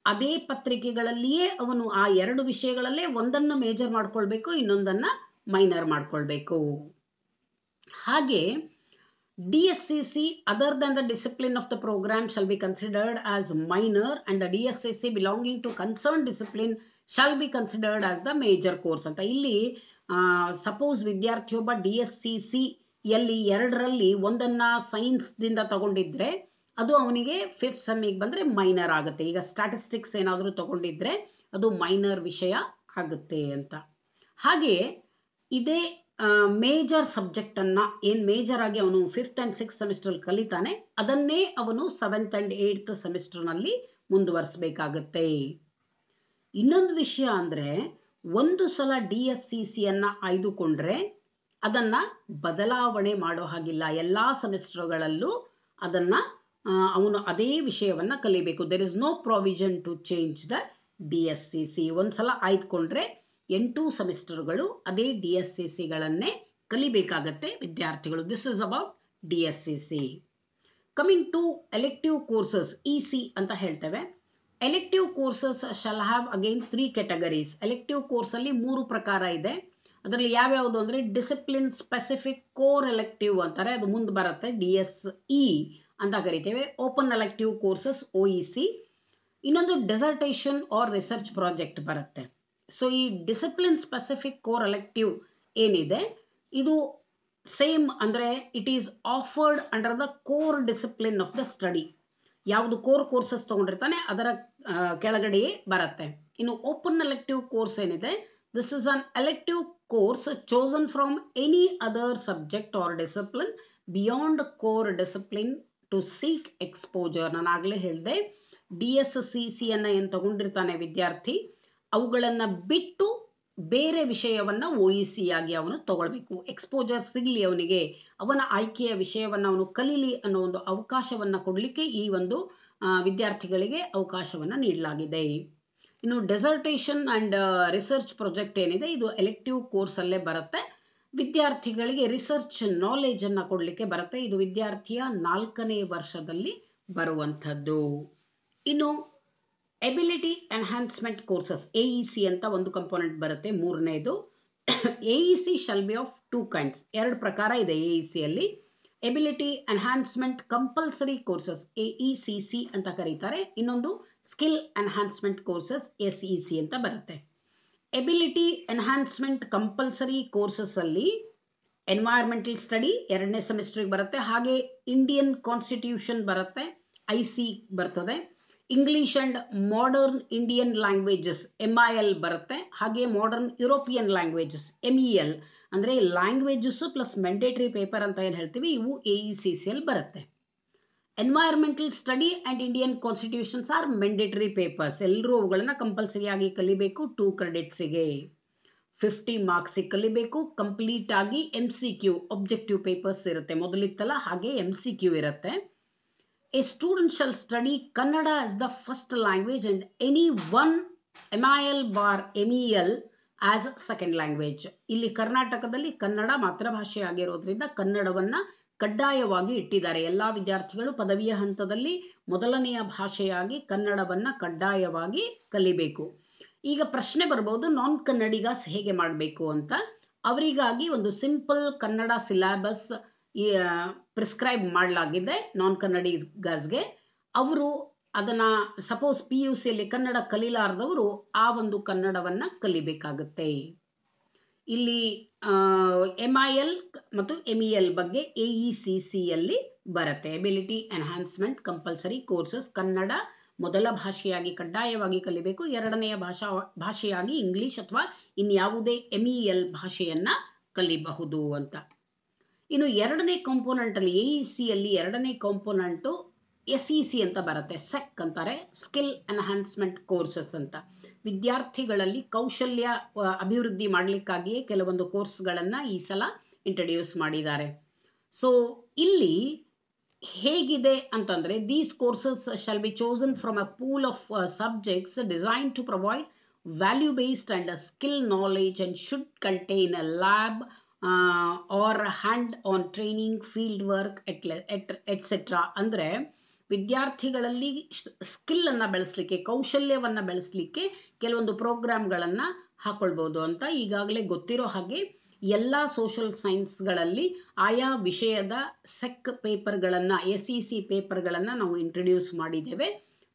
ಅದೇ ಪತ್ರಿಕೆಗಳಲ್ಲಿಯೇ ಅವನು ಆ 2 ವಿಷಯಗಳಲ್ಲೇ ಒಂದನ್ನು ಮೇಜರ್ ಮಾಡ್ಕೊಳ್ಬೇಕು, ಇನ್ನೊಂದನ್ನು ಮೈನರ್ ಮಾಡ್ಕೊಳ್ಬೇಕು. ಹಾಗೆ DSCC other than the discipline of the program shall be considered as minor, and the DSCC belonging to concerned discipline shall be considered as the major course ಅಂತ. ಇಲ್ಲಿ ಸಪೋಸ್ ವಿದ್ಯಾರ್ಥಿಯೊಬ್ಬ DSCC ಯಲ್ಲಿ 2ರಲ್ಲಿ ಒಂದನ್ನು ಸೈನ್ಸ್ದಿಂದ ತಗೊಂಡಿದ್ರೆ ಅದು ಅವನಿಗೆ 5th ಸೆಮ್ಮಿಗೆ ಬಂದರೆ minor ಆಗುತ್ತೆ. ಈಗ statistics ಏನಾದರೂ ತಗೊಂಡಿದ್ರೆ ಅದು ಮೈನರ್ ವಿಷಯ ಆಗುತ್ತೆ ಅಂತ. ಹಾಗೆ ಇದೇ ಮೇಜರ್ ಸಬ್ಜೆಕ್ಟನ್ನು ಏನು ಮೇಜರ್ ಆಗಿ ಅವನು 5th ಆ್ಯಂಡ್ 6th ಸೆಮಿಸ್ಟ್ರಲ್ಲಿ ಕಲಿತಾನೆ, ಅದನ್ನೇ ಅವನು 7th ಆ್ಯಂಡ್ 8th ಸೆಮಿಸ್ಟರ್ನಲ್ಲಿ ಮುಂದುವರಿಸಬೇಕಾಗತ್ತೆ. ಇನ್ನೊಂದು ವಿಷಯ ಅಂದರೆ, ಒಂದು ಸಲ DSCCಯನ್ನು ಆಯ್ದುಕೊಂಡ್ರೆ ಅದನ್ನು ಬದಲಾವಣೆ ಮಾಡೋ ಹಾಗಿಲ್ಲ. ಎಲ್ಲ ಸೆಮಿಸ್ಟರ್ಗಳಲ್ಲೂ ಅದನ್ನು ಅವನು ಅದೇ ವಿಷಯವನ್ನು ಕಲಿಬೇಕು. There is no provision to change the DSCC. ಒಂದು ಸಲ ಆಯ್ದುಕೊಂಡ್ರೆ 8 ಸೆಮಿಸ್ಟರ್ಗಳು ಅದೇ DSCCಗಳನ್ನೇ ಕಲಿಬೇಕಾಗತ್ತೆ ವಿದ್ಯಾರ್ಥಿಗಳು. This is about DSCC. Coming to elective courses, EC ಅಂತ ಹೇಳ್ತೇವೆ. Elective courses shall have again 3 categories. ಎಲೆಕ್ಟಿವ್ ಕೋರ್ಸಲ್ಲಿ 3 ಪ್ರಕಾರ ಇದೆ. ಅದರಲ್ಲಿ ಯಾವ್ಯಾವುದು ಅಂದರೆ ಡಿಸಿಪ್ಲಿನ್ ಸ್ಪೆಸಿಫಿಕ್ ಕೋರ್ ಎಲೆಕ್ಟಿವ್ ಅಂತಾರೆ, ಅದು ಮುಂದೆ ಬರುತ್ತೆ, DSE ಅಂತ ಕರಿತೇವೆ. Open elective courses OEC. ಇನ್ನೊಂದು ಡೆಸರ್ಟೇಷನ್ ಆರ್ ರಿಸರ್ಚ್ ಪ್ರಾಜೆಕ್ಟ್ ಬರುತ್ತೆ. ಸೊ ಈ ಡಿಸಿಪ್ಲಿನ್ ಸ್ಪೆಸಿಫಿಕ್ ಕೋರ್ ಎಲೆಕ್ಟಿವ್ ಏನಿದೆ ಇದು ಸೇಮ್ ಅಂದರೆ it is offered under the core discipline of the study. ಯಾವುದು ಕೋರ್ ಕೋರ್ಸಸ್ ತಗೊಂಡಿರ್ತಾನೆ ಅದರ ಕೆಳಗಡೆಯೇ ಬರುತ್ತೆ. ಇನ್ನು ಓಪನ್ ಎಲೆಕ್ಟಿವ್ ಕೋರ್ಸ್ ಏನಿದೆ, this is an elective course chosen from any other subject or discipline beyond core discipline to seek exposure. ನಾನು ಆಗಲೇ ಹೇಳಿದೆ, DSCCಯನ್ನು ಏನು ತಗೊಂಡಿರ್ತಾನೆ ವಿದ್ಯಾರ್ಥಿ, ಅವುಗಳನ್ನು ಬಿಟ್ಟು ಬೇರೆ ವಿಷಯವನ್ನು OEC ಆಗಿ ಅವನು ತಗೊಳ್ಬೇಕು. ಎಕ್ಸ್ಪೋಜರ್ ಸಿಗಲಿ ಅವನಿಗೆ, ಅವನ ಆಯ್ಕೆಯ ವಿಷಯವನ್ನು ಅವನು ಕಲೀಲಿ ಅನ್ನೋ ಒಂದು ಅವಕಾಶವನ್ನು ಕೊಡಲಿಕ್ಕೆ ಈ ಒಂದು ವಿದ್ಯಾರ್ಥಿಗಳಿಗೆ ಅವಕಾಶವನ್ನು ನೀಡಲಾಗಿದೆ. ಇನ್ನು ಡೆಸರ್ಟೇಷನ್ ಆ್ಯಂಡ್ ರಿಸರ್ಚ್ ಪ್ರಾಜೆಕ್ಟ್ ಏನಿದೆ ಇದು ಎಲೆಕ್ಟಿವ್ ಕೋರ್ಸಲ್ಲೇ ಬರುತ್ತೆ. ವಿದ್ಯಾರ್ಥಿಗಳಿಗೆ ರಿಸರ್ಚ್ ನಾಲೆಜನ್ನು ಕೊಡಲಿಕ್ಕೆ ಬರುತ್ತೆ. ಇದು ವಿದ್ಯಾರ್ಥಿಯ 4ನೇ ವರ್ಷದಲ್ಲಿ ಬರುವಂಥದ್ದು. ಇನ್ನು ಎಬಿಲಿಟಿ ಎನ್ಹಾನ್ಸ್ಮೆಂಟ್ ಕೋರ್ಸಸ್ AEC ಅಂತ ಒಂದು ಕಂಪೋನೆಂಟ್ ಬರುತ್ತೆ, 3ನೇದು. AEC shall be of 2 kinds. 2 ಪ್ರಕಾರ ಇದೆ AECಯಲ್ಲಿ. Ability enhancement compulsory courses AECC ಅಂತ ಕರೀತಾರೆ. ಇನ್ನೊಂದು ಸ್ಕಿಲ್ ಎನ್ಹಾನ್ಸ್ಮೆಂಟ್ ಕೋರ್ಸಸ್ SEC ಅಂತ ಬರುತ್ತೆ. ಎಬಿಲಿಟಿ ಎನ್ಹಾನ್ಸ್ಮೆಂಟ್ ಕಂಪಲ್ಸರಿ ಕೋರ್ಸಸ್ ಅಲ್ಲಿ ಎನ್ವೈರ್ಮೆಂಟಲ್ ಸ್ಟಡಿ 2ನೇ ಸೆಮಿಸ್ಟ್ರಿಗೆ ಬರುತ್ತೆ. ಹಾಗೆ ಇಂಡಿಯನ್ ಕಾನ್ಸ್ಟಿಟ್ಯೂಷನ್ ಬರುತ್ತೆ, IC ಬರ್ತದೆ. English and modern Indian languages MIL ಬರುತ್ತೆ. ಹಾಗೆ ಮಾಡರ್ನ್ ಯುರೋಪಿಯನ್ ಲ್ಯಾಂಗ್ವೇಜಸ್ MEL ಅಂದರೆ ಲ್ಯಾಂಗ್ವೇಜಸ್ಸು ಪ್ಲಸ್ ಮೆಂಡೇಟರಿ ಪೇಪರ್ ಅಂತ ಏನು ಹೇಳ್ತೀವಿ, ಇವು AECCಯಲ್ಲಿ ಬರುತ್ತೆ. Environmental study and Indian constitutions are mandatory papers. ಎಲ್ಲರೂ ಅವುಗಳನ್ನು ಕಂಪಲ್ಸರಿಯಾಗಿ ಕಲಿಬೇಕು. 2 ಕ್ರೆಡಿಟ್ಸಿಗೆ 50 ಮಾರ್ಕ್ಸಿಗೆ ಕಲಿಬೇಕು. ಕಂಪ್ಲೀಟ್ ಆಗಿ MCQ ಒಬ್ಜೆಕ್ಟಿವ್ ಪೇಪರ್ಸ್ ಇರುತ್ತೆ, ಮೊದಲಿತ್ತಲ್ಲ ಹಾಗೆ MCQ ಇರುತ್ತೆ. A student shall study Kannada as the first language and any one MIL bar MEL as a second language. ಇಲ್ಲಿ ಕರ್ನಾಟಕದಲ್ಲಿ ಕನ್ನಡ ಮಾತೃಭಾಷೆಯಾಗಿರೋದ್ರಿಂದ ಕನ್ನಡವನ್ನು ಕಡ್ಡಾಯವಾಗಿ ಇಟ್ಟಿದ್ದಾರೆ. ಎಲ್ಲ ವಿದ್ಯಾರ್ಥಿಗಳು ಪದವಿಯ ಹಂತದಲ್ಲಿ ಮೊದಲನೆಯ ಭಾಷೆಯಾಗಿ ಕನ್ನಡವನ್ನು ಕಡ್ಡಾಯವಾಗಿ ಕಲಿಬೇಕು. ಈಗ ಪ್ರಶ್ನೆ ಬರ್ಬೋದು, ನಾನ್ ಕನ್ನಡಿಗಾಸ್ ಹೇಗೆ ಮಾಡಬೇಕು ಅಂತ. ಅವರಿಗಾಗಿ ಒಂದು ಸಿಂಪಲ್ ಕನ್ನಡ ಸಿಲೆಬಸ್ ಪ್ರಿಸ್ಕ್ರೈಬ್ ಮಾಡಲಾಗಿದೆ ನಾನ್ ಕನ್ನಡಿಗಾಸ್ಗೆ. ಅವರು ಅದನ್ನು ಸಪೋಸ್ PUCಯಲ್ಲಿ ಕನ್ನಡ ಕಲಿಲಾರ್ದವರು ಆ ಒಂದು ಕನ್ನಡವನ್ನು ಕಲಿಬೇಕಾಗುತ್ತೆ. ಇಲ್ಲಿ MIL ಮತ್ತು MEL ಬಗ್ಗೆ AECCಯಲ್ಲಿ ಬರುತ್ತೆ. Ability enhancement compulsory courses. Kannada ಮೊದಲ ಭಾಷೆಯಾಗಿ ಕಡ್ಡಾಯವಾಗಿ ಕಲಿಬೇಕು. ಎರಡನೆಯ ಭಾಷೆಯಾಗಿ ಇಂಗ್ಲಿಷ್ ಅಥವಾ ಇನ್ಯಾವುದೇ MEL ಭಾಷೆಯನ್ನು ಕಲಿಬಹುದು ಅಂತ. ಇನ್ನು ಎರಡನೇ ಕಾಂಪೋನೆಂಟಲ್ಲಿ AECಯಲ್ಲಿ ಎರಡನೇ ಕಾಂಪೋನೆಂಟು SEC ಅಂತ ಬರುತ್ತೆ. ಸೆಕ್ ಅಂತಾರೆ, ಸ್ಕಿಲ್ ಎನ್ಹಾನ್ಸ್ಮೆಂಟ್ ಕೋರ್ಸಸ್ ಅಂತ. ವಿದ್ಯಾರ್ಥಿಗಳಲ್ಲಿ ಕೌಶಲ್ಯ ಅಭಿವೃದ್ಧಿ ಮಾಡಲಿಕ್ಕಾಗಿಯೇ ಕೆಲವೊಂದು ಕೋರ್ಸ್ಗಳನ್ನು ಈ ಸಲ ಇಂಟ್ರಡ್ಯೂಸ್ ಮಾಡಿದ್ದಾರೆ. ಸೊ ಇಲ್ಲಿ ಹೇಗಿದೆ ಅಂತಂದರೆ, these courses shall be chosen from a pool of subjects design to provide value based and skill knowledge and should contain a lab or hand on training, field work etcetera. ಅಂದರೆ ವಿದ್ಯಾರ್ಥಿಗಳಲ್ಲಿ ಸ್ಕಿಲ್ಲನ್ನು ಬೆಳೆಸಲಿಕ್ಕೆ, ಕೌಶಲ್ಯವನ್ನು ಬೆಳೆಸಲಿಕ್ಕೆ ಕೆಲವೊಂದು ಪ್ರೋಗ್ರಾಮ್ಗಳನ್ನು ಹಾಕೊಳ್ಬೋದು ಅಂತ. ಈಗಾಗಲೇ ಗೊತ್ತಿರೋ ಹಾಗೆ ಎಲ್ಲ ಸೋಷಲ್ ಸೈನ್ಸ್ಗಳಲ್ಲಿ ಆಯಾ ವಿಷಯದ ಸೆಕ್ ಪೇಪರ್ಗಳನ್ನು, SEC ಪೇಪರ್ಗಳನ್ನು ನಾವು ಇಂಟ್ರಡ್ಯೂಸ್ ಮಾಡಿದ್ದೇವೆ.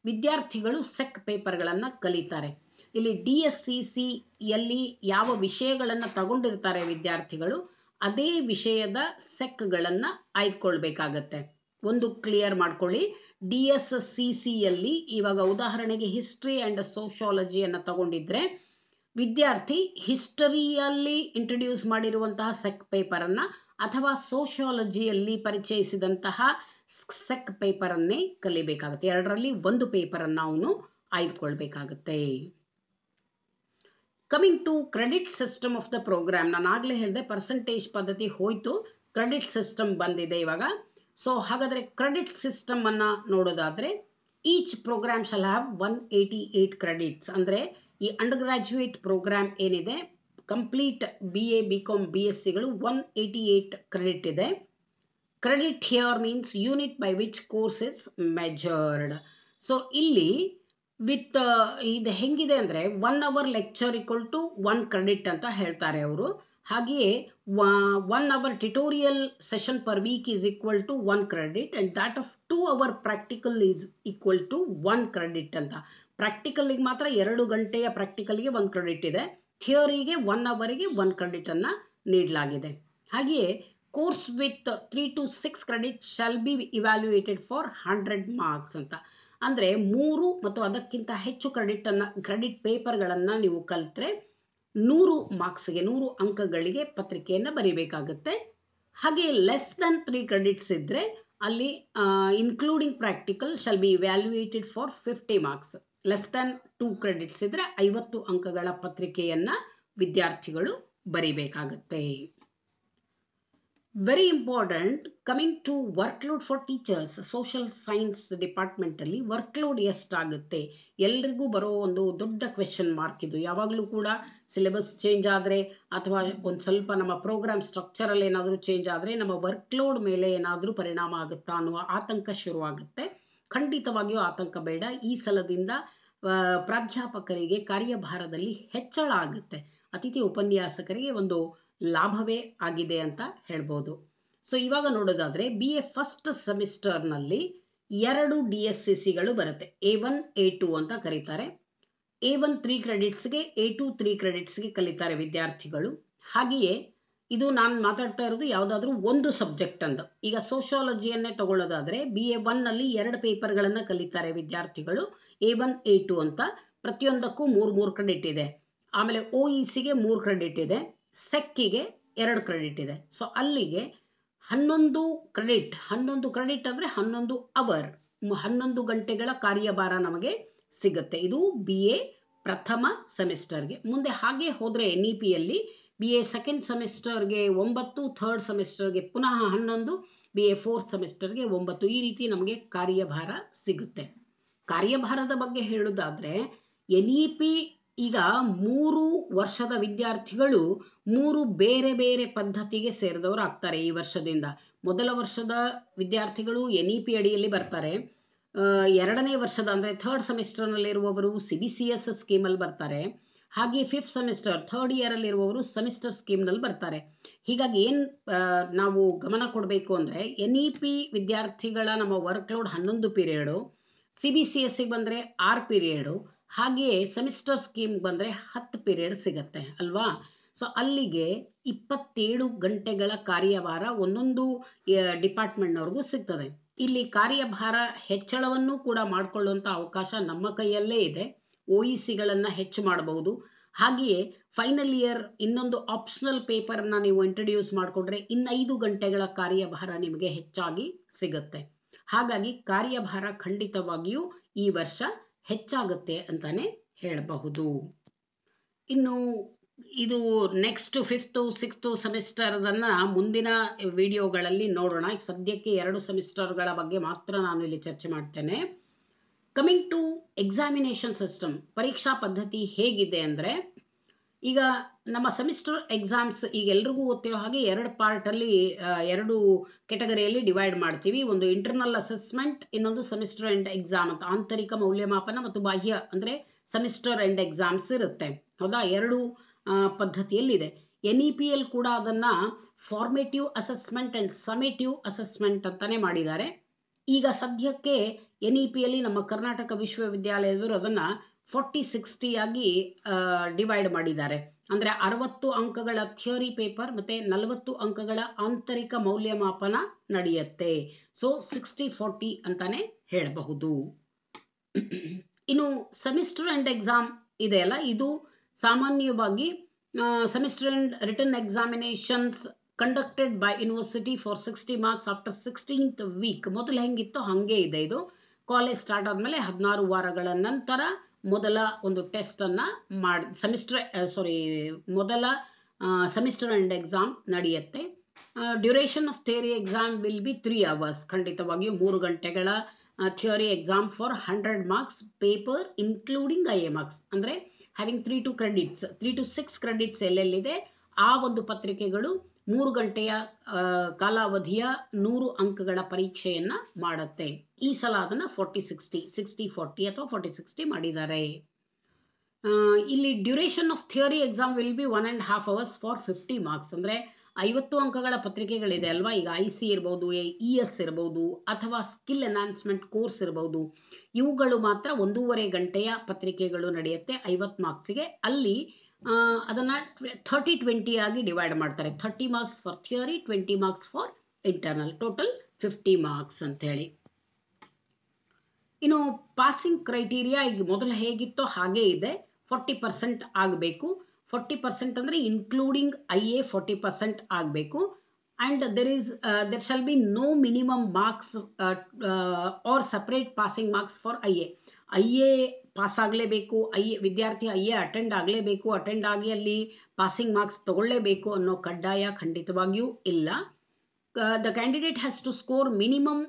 ವಿದ್ಯಾರ್ಥಿಗಳು ಸೆಕ್ ಪೇಪರ್ಗಳನ್ನು ಕಲಿತಾರೆ. ಇಲ್ಲಿ DSCCಯಲ್ಲಿ ಯಾವ ವಿಷಯಗಳನ್ನು ತಗೊಂಡಿರ್ತಾರೆ ವಿದ್ಯಾರ್ಥಿಗಳು, ಅದೇ ವಿಷಯದ ಸೆಕ್ಗಳನ್ನು ಆಯ್ದುಕೊಳ್ಬೇಕಾಗತ್ತೆ. ಒಂದು ಕ್ಲಿಯರ್ ಮಾಡ್ಕೊಳ್ಳಿ, DSCCಯಲ್ಲಿ ಇವಾಗ ಉದಾಹರಣೆಗೆ ಹಿಸ್ಟ್ರಿ ಆ್ಯಂಡ್ ಸೋಷಿಯಾಲಜಿಯನ್ನು ತಗೊಂಡಿದ್ರೆ ವಿದ್ಯಾರ್ಥಿ ಹಿಸ್ಟರಿಯಲ್ಲಿ ಇಂಟ್ರಡ್ಯೂಸ್ ಮಾಡಿರುವಂತಹ ಸೆಕ್ ಪೇಪರನ್ನು ಅಥವಾ ಸೋಷಿಯಾಲಜಿಯಲ್ಲಿ ಪರಿಚಯಿಸಿದಂತಹ ಸೆಕ್ ಪೇಪರನ್ನೇ ಕಲಿಬೇಕಾಗುತ್ತೆ. ಎರಡರಲ್ಲಿ ಒಂದು ಪೇಪರನ್ನು ಅವನು ಆಯ್ದುಕೊಳ್ಬೇಕಾಗತ್ತೆ. Coming to credit system of the programme. ನಾನು ಆಗಲೇ ಹೇಳಿದೆ ಪರ್ಸೆಂಟೇಜ್ ಪದ್ಧತಿ ಹೋಯಿತು, ಕ್ರೆಡಿಟ್ ಸಿಸ್ಟಮ್ ಬಂದಿದೆ ಇವಾಗ. ಸೊ ಹಾಗಾದರೆ ಕ್ರೆಡಿಟ್ ಸಿಸ್ಟಮನ್ನು ನೋಡೋದಾದರೆ, each program shall have 188 credits. ಅಂದರೆ ಈ ಅಂಡರ್ ಗ್ರ್ಯಾಜುಯೇಟ್ ಪ್ರೋಗ್ರಾಮ್ ಏನಿದೆ, ಕಂಪ್ಲೀಟ್ BA BCom BScಗಳು 188 ಕ್ರೆಡಿಟ್ ಇದೆ. Credit here means unit by which course is measured. ಸೊ ಇಲ್ಲಿ ವಿತ್ ಇದು ಹೆಂಗಿದೆ ಅಂದರೆ 1 hour lecture equal to 1 credit ಅಂತ ಹೇಳ್ತಾರೆ ಅವರು. ಹಾಗೆಯೇ 1 hour tutorial session per week is equal to 1 credit and that of 2 hour practical is equal to 1 credit ಅಂತ. ಪ್ರಾಕ್ಟಿಕಲ್ಗೆ ಮಾತ್ರ 2 ಗಂಟೆಯ ಪ್ರಾಕ್ಟಿಕಲ್ಗೆ 1 ಕ್ರೆಡಿಟ್ ಇದೆ, ಥಿಯರಿಗೆ 1 ಅವರಿಗೆ 1 ಕ್ರೆಡಿಟನ್ನು ನೀಡಲಾಗಿದೆ. ಹಾಗೆಯೇ course with 3 to 6 credit shall be evaluated for 100 marks ಅಂತ. ಅಂದರೆ 3 ಮತ್ತು ಅದಕ್ಕಿಂತ ಹೆಚ್ಚು ಕ್ರೆಡಿಟ್ ಪೇಪರ್ಗಳನ್ನು ನೀವು ಕಲಿತ್ರೆ 100 ಮಾರ್ಕ್ಸ್ಗೆ, 100 ಅಂಕಗಳಿಗೆ ಪತ್ರಿಕೆಯನ್ನು ಬರೀಬೇಕಾಗುತ್ತೆ. ಹಾಗೆ ಲೆಸ್ ದೆನ್ 3 ಕ್ರೆಡಿಟ್ಸ್ ಇದ್ದರೆ ಅಲ್ಲಿ including practical shall be evaluated for 50 marks. Less than 2 credits ಇದ್ದರೆ 50 ಅಂಕಗಳ ಪತ್ರಿಕೆಯನ್ನು ವಿದ್ಯಾರ್ಥಿಗಳು ಬರೀಬೇಕಾಗತ್ತೆ. Very important, coming to workload for teachers. Social science ಡಿಪಾರ್ಟ್ಮೆಂಟಲ್ಲಿ ವರ್ಕ್ಲೋಡ್ ಎಷ್ಟಾಗುತ್ತೆ? ಎಲ್ರಿಗೂ ಬರೋ ಒಂದು ದೊಡ್ಡ ಕ್ವೆಶನ್ ಮಾರ್ಕ್ ಇದು. ಯಾವಾಗಲೂ ಕೂಡ ಸಿಲೆಬಸ್ ಚೇಂಜ್ ಆದರೆ ಅಥವಾ ಒಂದು ಸ್ವಲ್ಪ ನಮ್ಮ ಪ್ರೋಗ್ರಾಮ್ ಸ್ಟ್ರಕ್ಚರಲ್ಲಿ ಏನಾದರೂ ಚೇಂಜ್ ಆದರೆ ನಮ್ಮ ವರ್ಕ್ಲೋಡ್ ಮೇಲೆ ಏನಾದರೂ ಪರಿಣಾಮ ಆಗುತ್ತಾ ಅನ್ನುವ ಆತಂಕ ಶುರುವಾಗುತ್ತೆ. ಖಂಡಿತವಾಗಿಯೂ ಆತಂಕ ಬೇಡ. ಈ ಸಲದಿಂದ ಪ್ರಾಧ್ಯಾಪಕರಿಗೆ ಕಾರ್ಯಭಾರದಲ್ಲಿ ಹೆಚ್ಚಳ ಆಗುತ್ತೆ. ಅತಿಥಿ ಉಪನ್ಯಾಸಕರಿಗೆ ಒಂದು ಲಾಭವೇ ಆಗಿದೆ ಅಂತ ಹೇಳ್ಬೋದು. ಸೊ ಇವಾಗ ನೋಡೋದಾದರೆ BA ಫಸ್ಟ್ ಸೆಮಿಸ್ಟರ್ನಲ್ಲಿ 2 DSCCಗಳು ಬರುತ್ತೆ. A1 A2 ಅಂತ ಕರೀತಾರೆ. A1 3 ಕ್ರೆಡಿಟ್ಸ್ಗೆ, A2 3 ಕ್ರೆಡಿಟ್ಸ್ಗೆ ಕಲಿತಾರೆ ವಿದ್ಯಾರ್ಥಿಗಳು. ಹಾಗೆಯೇ ಇದು ನಾನು ಮಾತಾಡ್ತಾ ಇರೋದು ಯಾವುದಾದ್ರೂ ಒಂದು ಸಬ್ಜೆಕ್ಟ್ ಅಂತ. ಈಗ ಸೋಷಿಯಾಲಜಿಯನ್ನೇ ತಗೊಳ್ಳೋದಾದರೆ BA 1ನಲ್ಲಿ 2 ಪೇಪರ್ಗಳನ್ನು ಕಲಿತಾರೆ ವಿದ್ಯಾರ್ಥಿಗಳು, A1 A2 ಅಂತ. ಪ್ರತಿಯೊಂದಕ್ಕೂ 3 ಕ್ರೆಡಿಟ್ ಇದೆ. ಆಮೇಲೆ OECಗೆ 3 ಕ್ರೆಡಿಟ್ ಇದೆ, ಸೆಕ್ಕಿಗೆ 2 ಕ್ರೆಡಿಟ್ ಇದೆ. ಸೊ ಅಲ್ಲಿಗೆ 11 ಕ್ರೆಡಿಟ್ ಅಂದರೆ 11 ಅವರ್, 11 ಗಂಟೆಗಳ ಕಾರ್ಯಭಾರ ನಮಗೆ ಸಿಗುತ್ತೆ. ಇದು BA ಪ್ರಥಮ ಸೆಮಿಸ್ಟರ್ಗೆ. ಮುಂದೆ ಹಾಗೆ ಹೋದರೆ NEPಯಲ್ಲಿ BA ಸೆಕೆಂಡ್ ಸೆಮಿಸ್ಟರ್ಗೆ 9, ಥರ್ಡ್ ಸೆಮಿಸ್ಟರ್ಗೆ ಪುನಃ 11, BA ಫೋರ್ತ್ ಸೆಮಿಸ್ಟರ್ಗೆ 9. ಈ ರೀತಿ ನಮಗೆ ಕಾರ್ಯಭಾರ ಸಿಗುತ್ತೆ. ಕಾರ್ಯಭಾರದ ಬಗ್ಗೆ ಹೇಳೋದಾದರೆ NEP ಈಗ 3 ವರ್ಷದ ವಿದ್ಯಾರ್ಥಿಗಳು 3 ಬೇರೆ ಬೇರೆ ಪದ್ಧತಿಗೆ ಸೇರಿದವರು ಆಗ್ತಾರೆ ಈ ವರ್ಷದಿಂದ. ಮೊದಲ ವರ್ಷದ ವಿದ್ಯಾರ್ಥಿಗಳು NEP ಅಡಿಯಲ್ಲಿ ಬರ್ತಾರೆ. ಎರಡನೇ ವರ್ಷದ ಅಂದರೆ ಥರ್ಡ್ ಸೆಮಿಸ್ಟರ್ನಲ್ಲಿರುವವರು CBCS ಸ್ಕೀಮಲ್ಲಿ ಬರ್ತಾರೆ. ಹಾಗೆ 5th ಸೆಮಿಸ್ಟರ್ ಥರ್ಡ್ ಇಯರಲ್ಲಿರುವವರು ಸೆಮಿಸ್ಟರ್ ಸ್ಕೀಮ್ನಲ್ಲಿ ಬರ್ತಾರೆ. ಹೀಗಾಗಿ ಏನು ನಾವು ಗಮನ ಕೊಡಬೇಕು ಅಂದರೆ NEP ವಿದ್ಯಾರ್ಥಿಗಳ ನಮ್ಮ ವರ್ಕ್ಲೋಡ್ 11 ಪೀರಿಯಡು, CBCSಗೆ ಬಂದರೆ 6 ಪೀರಿಯಡು, ಹಾಗೆಯೇ ಸೆಮಿಸ್ಟರ್ ಸ್ಕೀಮ್ ಬಂದರೆ 10 ಪೀರಿಯಡ್ ಸಿಗತ್ತೆ ಅಲ್ವಾ. ಸೊ ಅಲ್ಲಿಗೆ 27 ಗಂಟೆಗಳ ಕಾರ್ಯಭಾರ ಒಂದೊಂದು ಡಿಪಾರ್ಟ್ಮೆಂಟ್ನವ್ರಿಗೂ ಸಿಗ್ತದೆ. ಇಲ್ಲಿ ಕಾರ್ಯಭಾರ ಹೆಚ್ಚಳವನ್ನು ಕೂಡ ಮಾಡಿಕೊಳ್ಳುವಂಥ ಅವಕಾಶ ನಮ್ಮ ಕೈಯಲ್ಲೇ ಇದೆ. OECಗಳನ್ನು ಹೆಚ್ಚು ಮಾಡಬಹುದು. ಹಾಗೆಯೇ ಫೈನಲ್ ಇಯರ್ ಇನ್ನೊಂದು ಆಪ್ಷನಲ್ ಪೇಪರ್ನ ನೀವು ಇಂಟ್ರೊಡ್ಯೂಸ್ ಮಾಡಿಕೊಂಡ್ರೆ 5 ಗಂಟೆಗಳ ಕಾರ್ಯಭಾರ ನಿಮಗೆ ಹೆಚ್ಚಾಗಿ ಸಿಗುತ್ತೆ. ಹಾಗಾಗಿ ಕಾರ್ಯಭಾರ ಖಂಡಿತವಾಗಿಯೂ ಈ ವರ್ಷ ಹೆಚ್ಚಾಗುತ್ತೆ ಅಂತಾನೆ ಹೇಳಬಹುದು. ಇನ್ನು ಇದು ನೆಕ್ಸ್ಟ್ 5th 6th ಸೆಮಿಸ್ಟರ್ದನ್ನು ಮುಂದಿನ ವಿಡಿಯೋಗಳಲ್ಲಿ ನೋಡೋಣ. ಈಗ ಸದ್ಯಕ್ಕೆ 2 ಸೆಮಿಸ್ಟರ್ಗಳ ಬಗ್ಗೆ ಮಾತ್ರ ನಾನು ಇಲ್ಲಿ ಚರ್ಚೆ ಮಾಡ್ತೇನೆ. ಕಮಿಂಗ್ ಟು ಎಕ್ಸಾಮಿನೇಷನ್ ಸಿಸ್ಟಮ್, ಪರೀಕ್ಷಾ ಪದ್ಧತಿ ಹೇಗಿದೆ ಅಂದರೆ, ಈಗ ನಮ್ಮ ಸೆಮಿಸ್ಟರ್ ಎಕ್ಸಾಮ್ಸ್ ಈಗ ಎಲ್ರಿಗೂ ಗೊತ್ತಿರೋ ಹಾಗೆ 2 ಪಾರ್ಟಲ್ಲಿ 2 ಕೆಟಗರಿಯಲ್ಲಿ ಡಿವೈಡ್ ಮಾಡ್ತೀವಿ. ಒಂದು ಇಂಟರ್ನಲ್ ಅಸೆಸ್ಮೆಂಟ್, ಇನ್ನೊಂದು ಸೆಮಿಸ್ಟರ್ ಎಂಡ್ ಎಕ್ಸಾಮ್ ಅಂತ. ಆಂತರಿಕ ಮೌಲ್ಯಮಾಪನ ಮತ್ತು ಬಾಹ್ಯ ಅಂದರೆ ಸೆಮಿಸ್ಟರ್ ಎಂಡ್ ಎಕ್ಸಾಮ್ಸ್ ಇರುತ್ತೆ, ಹೌದಾ. 2 ಪದ್ಧತಿಯಲ್ಲಿದೆ. NEPಯಲ್ಲಿ ಕೂಡ ಅದನ್ನು formative assessment and summative assessment ಅಂತಾನೆ ಮಾಡಿದ್ದಾರೆ. ಈಗ ಸದ್ಯಕ್ಕೆ NEPಯಲ್ಲಿ ನಮ್ಮ ಕರ್ನಾಟಕ ವಿಶ್ವವಿದ್ಯಾಲಯದವರು ಅದನ್ನು 40-60 ಆಗಿ ಡಿವೈಡ್ ಮಾಡಿದ್ದಾರೆ. ಅಂದರೆ 60 ಅಂಕಗಳ ಥಿಯರಿ ಪೇಪರ್ ಮತ್ತು 40 ಅಂಕಗಳ ಆಂತರಿಕ ಮೌಲ್ಯಮಾಪನ ನಡೆಯುತ್ತೆ. ಸೊ 60-40 ಅಂತಾನೆ ಹೇಳಬಹುದು. ಇನ್ನು ಸೆಮಿಸ್ಟರ್ ಎಂಡ್ ಎಕ್ಸಾಮ್ ಇದೆಯಲ್ಲ, ಇದು ಸಾಮಾನ್ಯವಾಗಿ semester end written examinations conducted by university for 60 marks after 16th week. ಮೊದಲು ಹೆಂಗಿತ್ತು ಹಾಗೆ ಇದೆ. ಇದು ಕಾಲೇಜ್ ಸ್ಟಾರ್ಟ್ ಆದಮೇಲೆ 16 ವಾರಗಳ ನಂತರ ಮೊದಲ ಒಂದು ಟೆಸ್ಟನ್ನು ಮೊದಲ ಸೆಮಿಸ್ಟರ್ ಎಂಡ್ ಎಕ್ಸಾಮ್ ನಡೆಯುತ್ತೆ. Duration of theory exam will be 3 hours. ಖಂಡಿತವಾಗಿಯೂ 3 ಗಂಟೆಗಳ theory exam for 100 marks paper including IA marks. ಅಂದರೆ ಹ್ಯಾವಿಂಗ್ 3 to 6 ಕ್ರೆಡಿಟ್ಸ್ ಎಲ್ಲೆಲ್ಲಿದೆ ಆ ಒಂದು ಪತ್ರಿಕೆಗಳು 3 ಗಂಟೆಯ ಕಾಲಾವಧಿಯ 100 ಅಂಕಗಳ ಪರೀಕ್ಷೆಯನ್ನು ಮಾಡುತ್ತೆ. ಈ ಸಲ ಅದನ್ನು 60-40 ಅಥವಾ 40-60 ಮಾಡಿದ್ದಾರೆ. ಇಲ್ಲಿ duration of theory exam will be 1.5 hours for 50 marks. ಅಂದರೆ 50 ಅಂಕಗಳ ಪತ್ರಿಕೆಗಳಿದೆ ಅಲ್ವಾ. ಈಗ IC ಇರ್ಬೋದು, ES ಇರ್ಬೋದು, ಅಥವಾ ಸ್ಕಿಲ್ ಎನ್ಹಾನ್ಸ್ಮೆಂಟ್ ಕೋರ್ಸ್ ಇರ್ಬೋದು. ಇವುಗಳು ಮಾತ್ರ 1.5 ಗಂಟೆಯ ಪತ್ರಿಕೆಗಳು ನಡೆಯುತ್ತೆ 50 ಮಾರ್ಕ್ಸಿಗೆ. ಅಲ್ಲಿ ಅದನ್ನು 30-20 ಆಗಿ ಡಿವೈಡ್ ಮಾಡ್ತಾರೆ. 30 marks for theory, 20 marks for internal, total 50 marks ಅಂತೇಳಿ. ಇನ್ನು ಪಾಸಿಂಗ್ ಕ್ರೈಟೀರಿಯಾ ಈಗ ಮೊದಲು ಹೇಗಿತ್ತೋ ಹಾಗೇ ಇದೆ. 40% ಆಗಬೇಕು. 40% ಅಂದರೆ ಇನ್ಕ್ಲೂಡಿಂಗ್ IA 40% ಆಗಬೇಕು. And there shall be no minimum marks or separate passing marks for IA pass ಆಗಲೇಬೇಕು. ವಿದ್ಯಾರ್ಥಿ IA ಅಟೆಂಡ್ ಆಗಲೇಬೇಕು. ಅಟೆಂಡ್ ಆಗಿ ಅಲ್ಲಿ ಪಾಸಿಂಗ್ ಮಾರ್ಕ್ಸ್ ತಗೊಳ್ಳೇಬೇಕು ಅನ್ನೋ ಕಡ್ಡಾಯ ಖಂಡಿತವಾಗಿಯೂ ಇಲ್ಲ. The candidate has to score minimum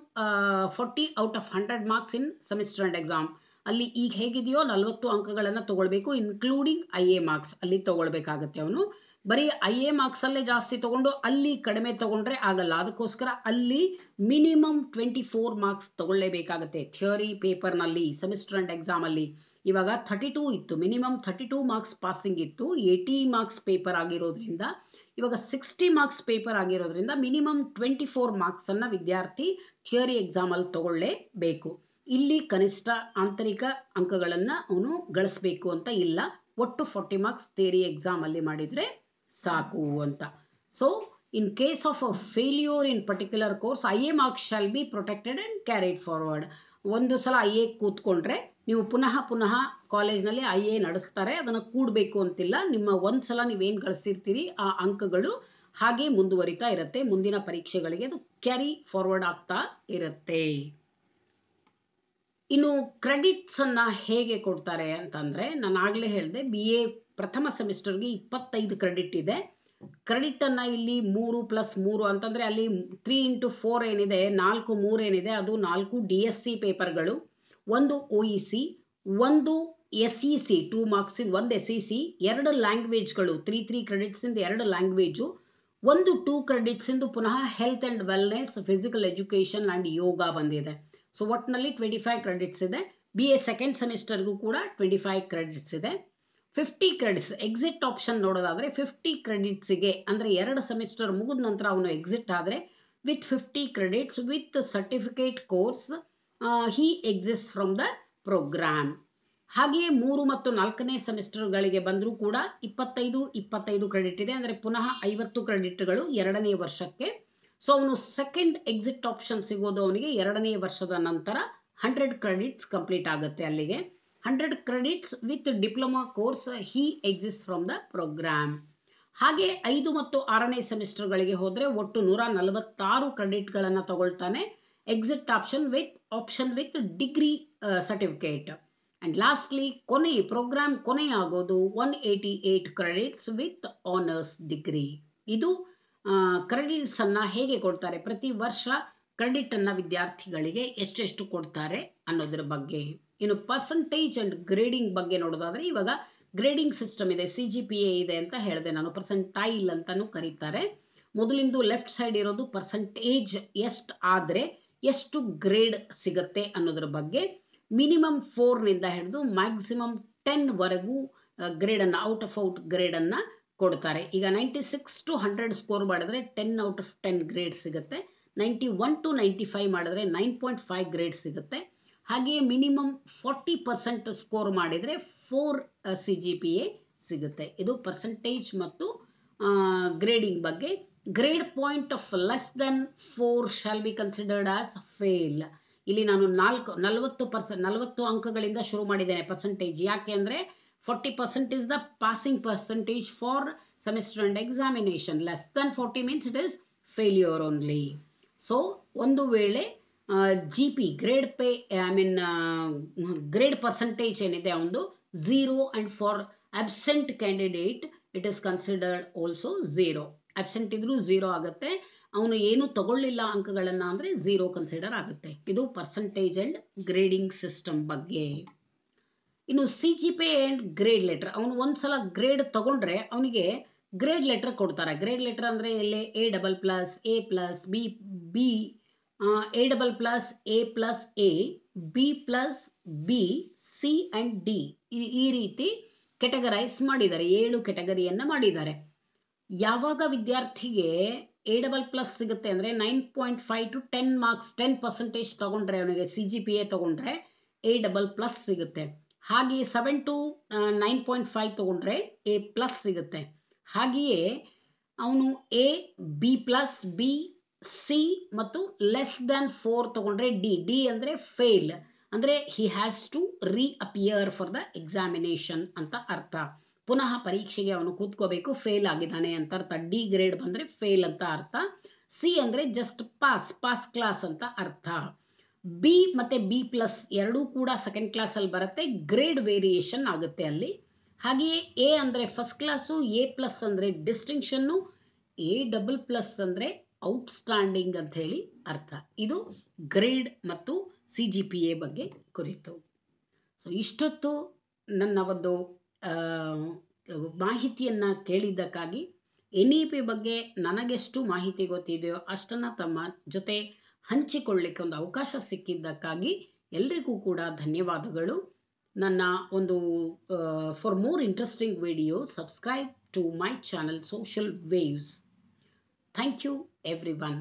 40 out of 100 marks in semester and exam. ಅಲ್ಲಿ ಈಗ ಹೇಗಿದೆಯೋ 40 ಅಂಕಗಳನ್ನು ತಗೊಳ್ಬೇಕು, ಇನ್ಕ್ಲೂಡಿಂಗ್ IA ಮಾರ್ಕ್ಸ್ ಅಲ್ಲಿ ತಗೊಳ್ಬೇಕಾಗತ್ತೆ. ಅವನು ಬರೀ IA ಮಾರ್ಕ್ಸಲ್ಲೇ ಜಾಸ್ತಿ ತಗೊಂಡು ಅಲ್ಲಿ ಕಡಿಮೆ ತಗೊಂಡ್ರೆ ಆಗಲ್ಲ. ಅದಕ್ಕೋಸ್ಕರ ಅಲ್ಲಿ ಮಿನಿಮಮ್ 24 ಮಾರ್ಕ್ಸ್ ತಗೊಳ್ಳೇಬೇಕಾಗತ್ತೆ ಥಿಯರಿ ಪೇಪರ್ನಲ್ಲಿ, ಸೆಮಿಸ್ಟರ್ ಅಂಡ್ ಎಕ್ಸಾಮಲ್ಲಿ. ಇವಾಗ 32 ಇತ್ತು, ಮಿನಿಮಮ್ 32 ಮಾರ್ಕ್ಸ್ ಪಾಸಿಂಗ್ ಇತ್ತು. 80 ಮಾರ್ಕ್ಸ್ ಪೇಪರ್ ಆಗಿರೋದ್ರಿಂದ ಇವಾಗ 60 ಮಾರ್ಕ್ಸ್ ಪೇಪರ್ ಆಗಿರೋದ್ರಿಂದ ಮಿನಿಮಮ್ 24 ಮಾರ್ಕ್ಸನ್ನು ವಿದ್ಯಾರ್ಥಿ ಥಿಯರಿ ಎಕ್ಸಾಮಲ್ಲಿ ತಗೊಳ್ಳೇಬೇಕು. ಇಲ್ಲಿ ಕನಿಷ್ಠ ಆಂತರಿಕ ಅಂಕಗಳನ್ನು ಅವನು ಗಳಿಸಬೇಕು ಅಂತ ಇಲ್ಲ. ಒಟ್ಟು 40 ಮಾರ್ಕ್ಸ್ ಥಿಯರಿ ಎಕ್ಸಾಮಲ್ಲಿ ಮಾಡಿದರೆ ಸಾಕು ಅಂತ. So in case of a failure in particular course IA marks shall be protected and carried forward. ಒಂದು ಸಲ IA ಕೂತ್ಕೊಂಡ್ರೆ ನೀವು ಪುನಃ ಕಾಲೇಜ್ನಲ್ಲಿ IA ನಡೆಸ್ತಾರೆ. ಅದನ್ನು ಕೂಡಬೇಕು ಅಂತಿಲ್ಲ. ನಿಮ್ಮ ಒಂದು ಸಲ ನೀವೇನು ಗಳಿಸಿರ್ತೀರಿ ಆ ಅಂಕಗಳು ಹಾಗೆ ಮುಂದುವರಿತಾ ಇರುತ್ತೆ. ಮುಂದಿನ ಪರೀಕ್ಷೆಗಳಿಗೆ ಅದು ಕ್ಯಾರಿ ಫಾರ್ವರ್ಡ್ ಆಗ್ತಾ ಇರುತ್ತೆ. ಇನ್ನು ಕ್ರೆಡಿಟ್ಸನ್ನು ಹೇಗೆ ಕೊಡ್ತಾರೆ ಅಂತಂದರೆ, ನಾನು ಆಗಲೇ ಹೇಳಿದೆ BA ಪ್ರಥಮ ಸೆಮಿಸ್ಟರ್ಗೆ 25 ಕ್ರೆಡಿಟ್ ಇದೆ. ಕ್ರೆಡಿಟನ್ನು ಇಲ್ಲಿ 3+3 ಅಂತಂದರೆ ಅಲ್ಲಿ 3x4 ಏನಿದೆ, 4 3 ಏನಿದೆ ಅದು 4 DSC ಪೇಪರ್ಗಳು, 1 OEC, ಒಂದು SEC 2 ಮಾರ್ಕ್ಸ್ ಇಂದ ಒಂದು SEC, 2 ಲ್ಯಾಂಗ್ವೇಜ್ಗಳು 3 ಕ್ರೆಡಿಟ್ಸ್ ಇಂದ 2 ಲ್ಯಾಂಗ್ವೇಜು, ಒಂದು 2 ಕ್ರೆಡಿಟ್ಸ್ ಇಂದು ಪುನಃ health and wellness, physical education and yoga ಬಂದಿದೆ. ಸೊ ಒಟ್ಟಿನಲ್ಲಿ 25 ಕ್ರೆಡಿಟ್ಸ್ ಇದೆ. BA ಸೆಕೆಂಡ್ ಸೆಮಿಸ್ಟರ್ಗೂ ಕೂಡ 25 ಕ್ರೆಡಿಟ್ಸ್ ಇದೆ. 50 ಕ್ರೆಡಿಟ್ಸ್ ಎಕ್ಸಿಟ್ ಆಪ್ಷನ್ ನೋಡೋದಾದ್ರೆ 50 ಕ್ರೆಡಿಟ್ಸ್ಗೆ ಅಂದರೆ 2 ಸೆಮಿಸ್ಟರ್ ಮುಗಿದ ನಂತರ ಅವನು ಎಕ್ಸಿಟ್ ಆದರೆ with 50 credits with certificate course he exist from the program. ಹಾಗೆಯೇ 3 ಮತ್ತು 4ನೇ ಸೆಮಿಸ್ಟರ್ಗಳಿಗೆ ಬಂದರೂ ಕೂಡ 25 ಕ್ರೆಡಿಟ್ ಇದೆ, ಅಂದರೆ ಪುನಃ 50 ಕ್ರೆಡಿಟ್ಗಳು 2ನೇ ವರ್ಷಕ್ಕೆ. ಸೊ ಅವನು ಸೆಕೆಂಡ್ ಎಕ್ಸಿಟ್ ಆಪ್ಷನ್ ಸಿಗೋದು ಅವನಿಗೆ 2ನೇ ವರ್ಷದ ನಂತರ 100 ಕ್ರೆಡಿಟ್ಸ್ ಕಂಪ್ಲೀಟ್ ಆಗುತ್ತೆ. ಅಲ್ಲಿಗೆ 100 credits with diploma course he exist from the programme. ಹಾಗೆ 5 ಮತ್ತು 6ನೇ ಸೆಮಿಸ್ಟರ್ಗಳಿಗೆ ಹೋದರೆ ಒಟ್ಟು 146 ಕ್ರೆಡಿಟ್ಗಳನ್ನು ತಗೊಳ್ತಾನೆ. Exit option with degree certificate. And lastly programme ಕೊನೆ ಆಗೋದು 188 ಕ್ರೆಡಿಟ್ಸ್ ವಿತ್ ಆನರ್ಸ್ ಡಿಗ್ರಿ. ಇದು ಕ್ರೆಡಿಟ್ಸ್ ಅನ್ನ ಹೇಗೆ ಕೊಡ್ತಾರೆ, ಪ್ರತಿ ವರ್ಷ ಕ್ರೆಡಿಟ್ ಅನ್ನ ವಿದ್ಯಾರ್ಥಿಗಳಿಗೆ ಎಷ್ಟೆಷ್ಟು ಕೊಡ್ತಾರೆ ಅನ್ನೋದ್ರ ಬಗ್ಗೆ. ಇನ್ನು ಪರ್ಸೆಂಟೇಜ್ ಅಂಡ್ ಗ್ರೇಡಿಂಗ್ ಬಗ್ಗೆ ನೋಡೋದಾದ್ರೆ, ಇವಾಗ ಗ್ರೇಡಿಂಗ್ ಸಿಸ್ಟಮ್ ಇದೆ, CGPA ಇದೆ ಅಂತ ಹೇಳಿದೆ ನಾನು, ಪರ್ಸೆಂಟೈಲ್ ಅಂತಾನು ಕರೀತಾರೆ. ಮೊದಲಿಂದು ಲೆಫ್ಟ್ ಸೈಡ್ ಇರೋದು ಪರ್ಸೆಂಟೇಜ್ ಎಷ್ಟು ಆದರೆ ಎಷ್ಟು ಗ್ರೇಡ್ ಸಿಗತ್ತೆ ಅನ್ನೋದ್ರ ಬಗ್ಗೆ. ಮಿನಿಮಮ್ 4 ನಿಂದ ಹಿಡಿದು ಮ್ಯಾಕ್ಸಿಮಮ್ 10 ವರೆಗೂ ಗ್ರೇಡ್ ಅನ್ನ ಔಟ್ ಗ್ರೇಡ್ ಅನ್ನ ಕೊಡ್ತಾರೆ. ಈಗ 96 to 100 ಸ್ಕೋರ್ ಮಾಡಿದ್ರೆ 10 out of 10 ಗ್ರೇಡ್ ಸಿಗುತ್ತೆ. 91 to 95 ಮಾಡಿದ್ರೆ 9.5 ಗ್ರೇಡ್ ಸಿಗುತ್ತೆ. ಹಾಗೆಯೇ ಮಿನಿಮಮ್ 40% ಸ್ಕೋರ್ ಮಾಡಿದರೆ 4 CGPA ಸಿಗುತ್ತೆ. ಇದು ಪರ್ಸೆಂಟೇಜ್ ಮತ್ತು ಗ್ರೇಡಿಂಗ್ ಬಗ್ಗೆ. Grade point of less than 4 shall be considered as fail. ಇಲ್ಲಿ ನಾನು 40 ಅಂಕಗಳಿಂದ ಶುರು ಮಾಡಿದ್ದೇನೆ ಪರ್ಸೆಂಟೇಜ್. ಯಾಕೆ ಅಂದರೆ 40% is the passing percentage for semester and examination. Less than 40 means it is failure only. So ಒಂದು ವೇಳೆ GP ಗ್ರೇಡ್ ಪರ್ಸೆಂಟೇಜ್ ಏನಿದೆ ಅವನು 0 and for absent candidate it is considered also 0. Absent ಇದ್ರೂ 0 ಆಗುತ್ತೆ. ಅವನು ಏನು ತಗೊಳ್ಳಿಲ್ಲ ಅಂಕಗಳನ್ನ ಅಂದರೆ 0 ಕನ್ಸಿಡರ್ ಆಗುತ್ತೆ. ಇದು ಪರ್ಸೆಂಟೇಜ್ ಅಂಡ್ ಗ್ರೇಡಿಂಗ್ ಸಿಸ್ಟಮ್ ಬಗ್ಗೆ. ಇನ್ನು CGPA ಅಂಡ್ ಗ್ರೇಡ್ ಲೆಟರ್. ಅವನು ಒಂದ್ಸಲ ಗ್ರೇಡ್ ತಗೊಂಡ್ರೆ ಅವನಿಗೆ ಗ್ರೇಡ್ ಲೆಟರ್ ಕೊಡ್ತಾರೆ. ಗ್ರೇಡ್ ಲೆಟರ್ ಅಂದರೆ ಇಲ್ಲಿ A++, A+, B, A++, A+A, B+B, C and D ಈ ರೀತಿ ಕೆಟಗರೈಸ್ ಮಾಡಿದ್ದಾರೆ. 7 ಕೆಟಗರಿಯನ್ನು ಮಾಡಿದ್ದಾರೆ. ಯಾವಾಗ ವಿದ್ಯಾರ್ಥಿಗೆ A++ ಸಿಗುತ್ತೆ ಅಂದರೆ 9.5 to 10 ಮಾರ್ಕ್ಸ್ 10% ತಗೊಂಡ್ರೆ ಅವನಿಗೆ CGPA ತಗೊಂಡ್ರೆ A++ ಸಿಗುತ್ತೆ. ಹಾಗೆಯೇ 7 to 9.5 ತಗೊಂಡ್ರೆ A+ ಸಿಗುತ್ತೆ. ಹಾಗೆಯೇ ಅವನು A, B+, B, C ಮತ್ತು ಲೆಸ್ ದ್ಯಾನ್ 4 ತಗೊಂಡ್ರೆ D ಅಂದರೆ ಫೇಲ್, ಅಂದರೆ he has to reappear for the examination ಅಂತ ಅರ್ಥ. ಪುನಃ ಪರೀಕ್ಷೆಗೆ ಅವನು ಕೂತ್ಕೋಬೇಕು, ಫೇಲ್ ಆಗಿದ್ದಾನೆ ಅಂತ ಅರ್ಥ. D ಗ್ರೇಡ್ ಬಂದರೆ ಫೇಲ್ ಅಂತ ಅರ್ಥ. C ಅಂದರೆ ಜಸ್ಟ್ ಪಾಸ್ ಕ್ಲಾಸ್ ಅಂತ ಅರ್ಥ. B ಮತ್ತು B+ ಎರಡೂ ಕೂಡ ಸೆಕೆಂಡ್ ಕ್ಲಾಸಲ್ಲಿ ಬರುತ್ತೆ, ಗ್ರೇಡ್ ವೇರಿಯೇಷನ್ ಆಗುತ್ತೆ ಅಲ್ಲಿ. ಹಾಗೆಯೇ A ಅಂದರೆ ಫಸ್ಟ್ ಕ್ಲಾಸು, A+ ಅಂದರೆ ಡಿಸ್ಟಿಂಕ್ಷನ್ನು, A++ ಅಂದರೆ ಔಟ್ಸ್ಟ್ಯಾಂಡಿಂಗ್ ಅಂತ ಹೇಳಿ ಅರ್ಥ. ಇದು ಗ್ರೇಡ್ ಮತ್ತು CGPA ಬಗ್ಗೆ ಕುರಿತು. ಸೊ ಇಷ್ಟೊತ್ತು ನನ್ನ ಒಂದು ಮಾಹಿತಿಯನ್ನು ಕೇಳಿದ್ದಕ್ಕಾಗಿ, NEP ಬಗ್ಗೆ ನನಗೆಷ್ಟು ಮಾಹಿತಿ ಗೊತ್ತಿದೆಯೋ ಅಷ್ಟನ್ನು ತಮ್ಮ ಜೊತೆ ಹಂಚಿಕೊಳ್ಳಿಕ್ಕೆ ಒಂದು ಅವಕಾಶ ಸಿಕ್ಕಿದ್ದಕ್ಕಾಗಿ ಎಲ್ರಿಗೂ ಕೂಡ ಧನ್ಯವಾದಗಳು. ನನ್ನ ಒಂದು for more interesting video subscribe to my channel Social Waves. Thank you everyone.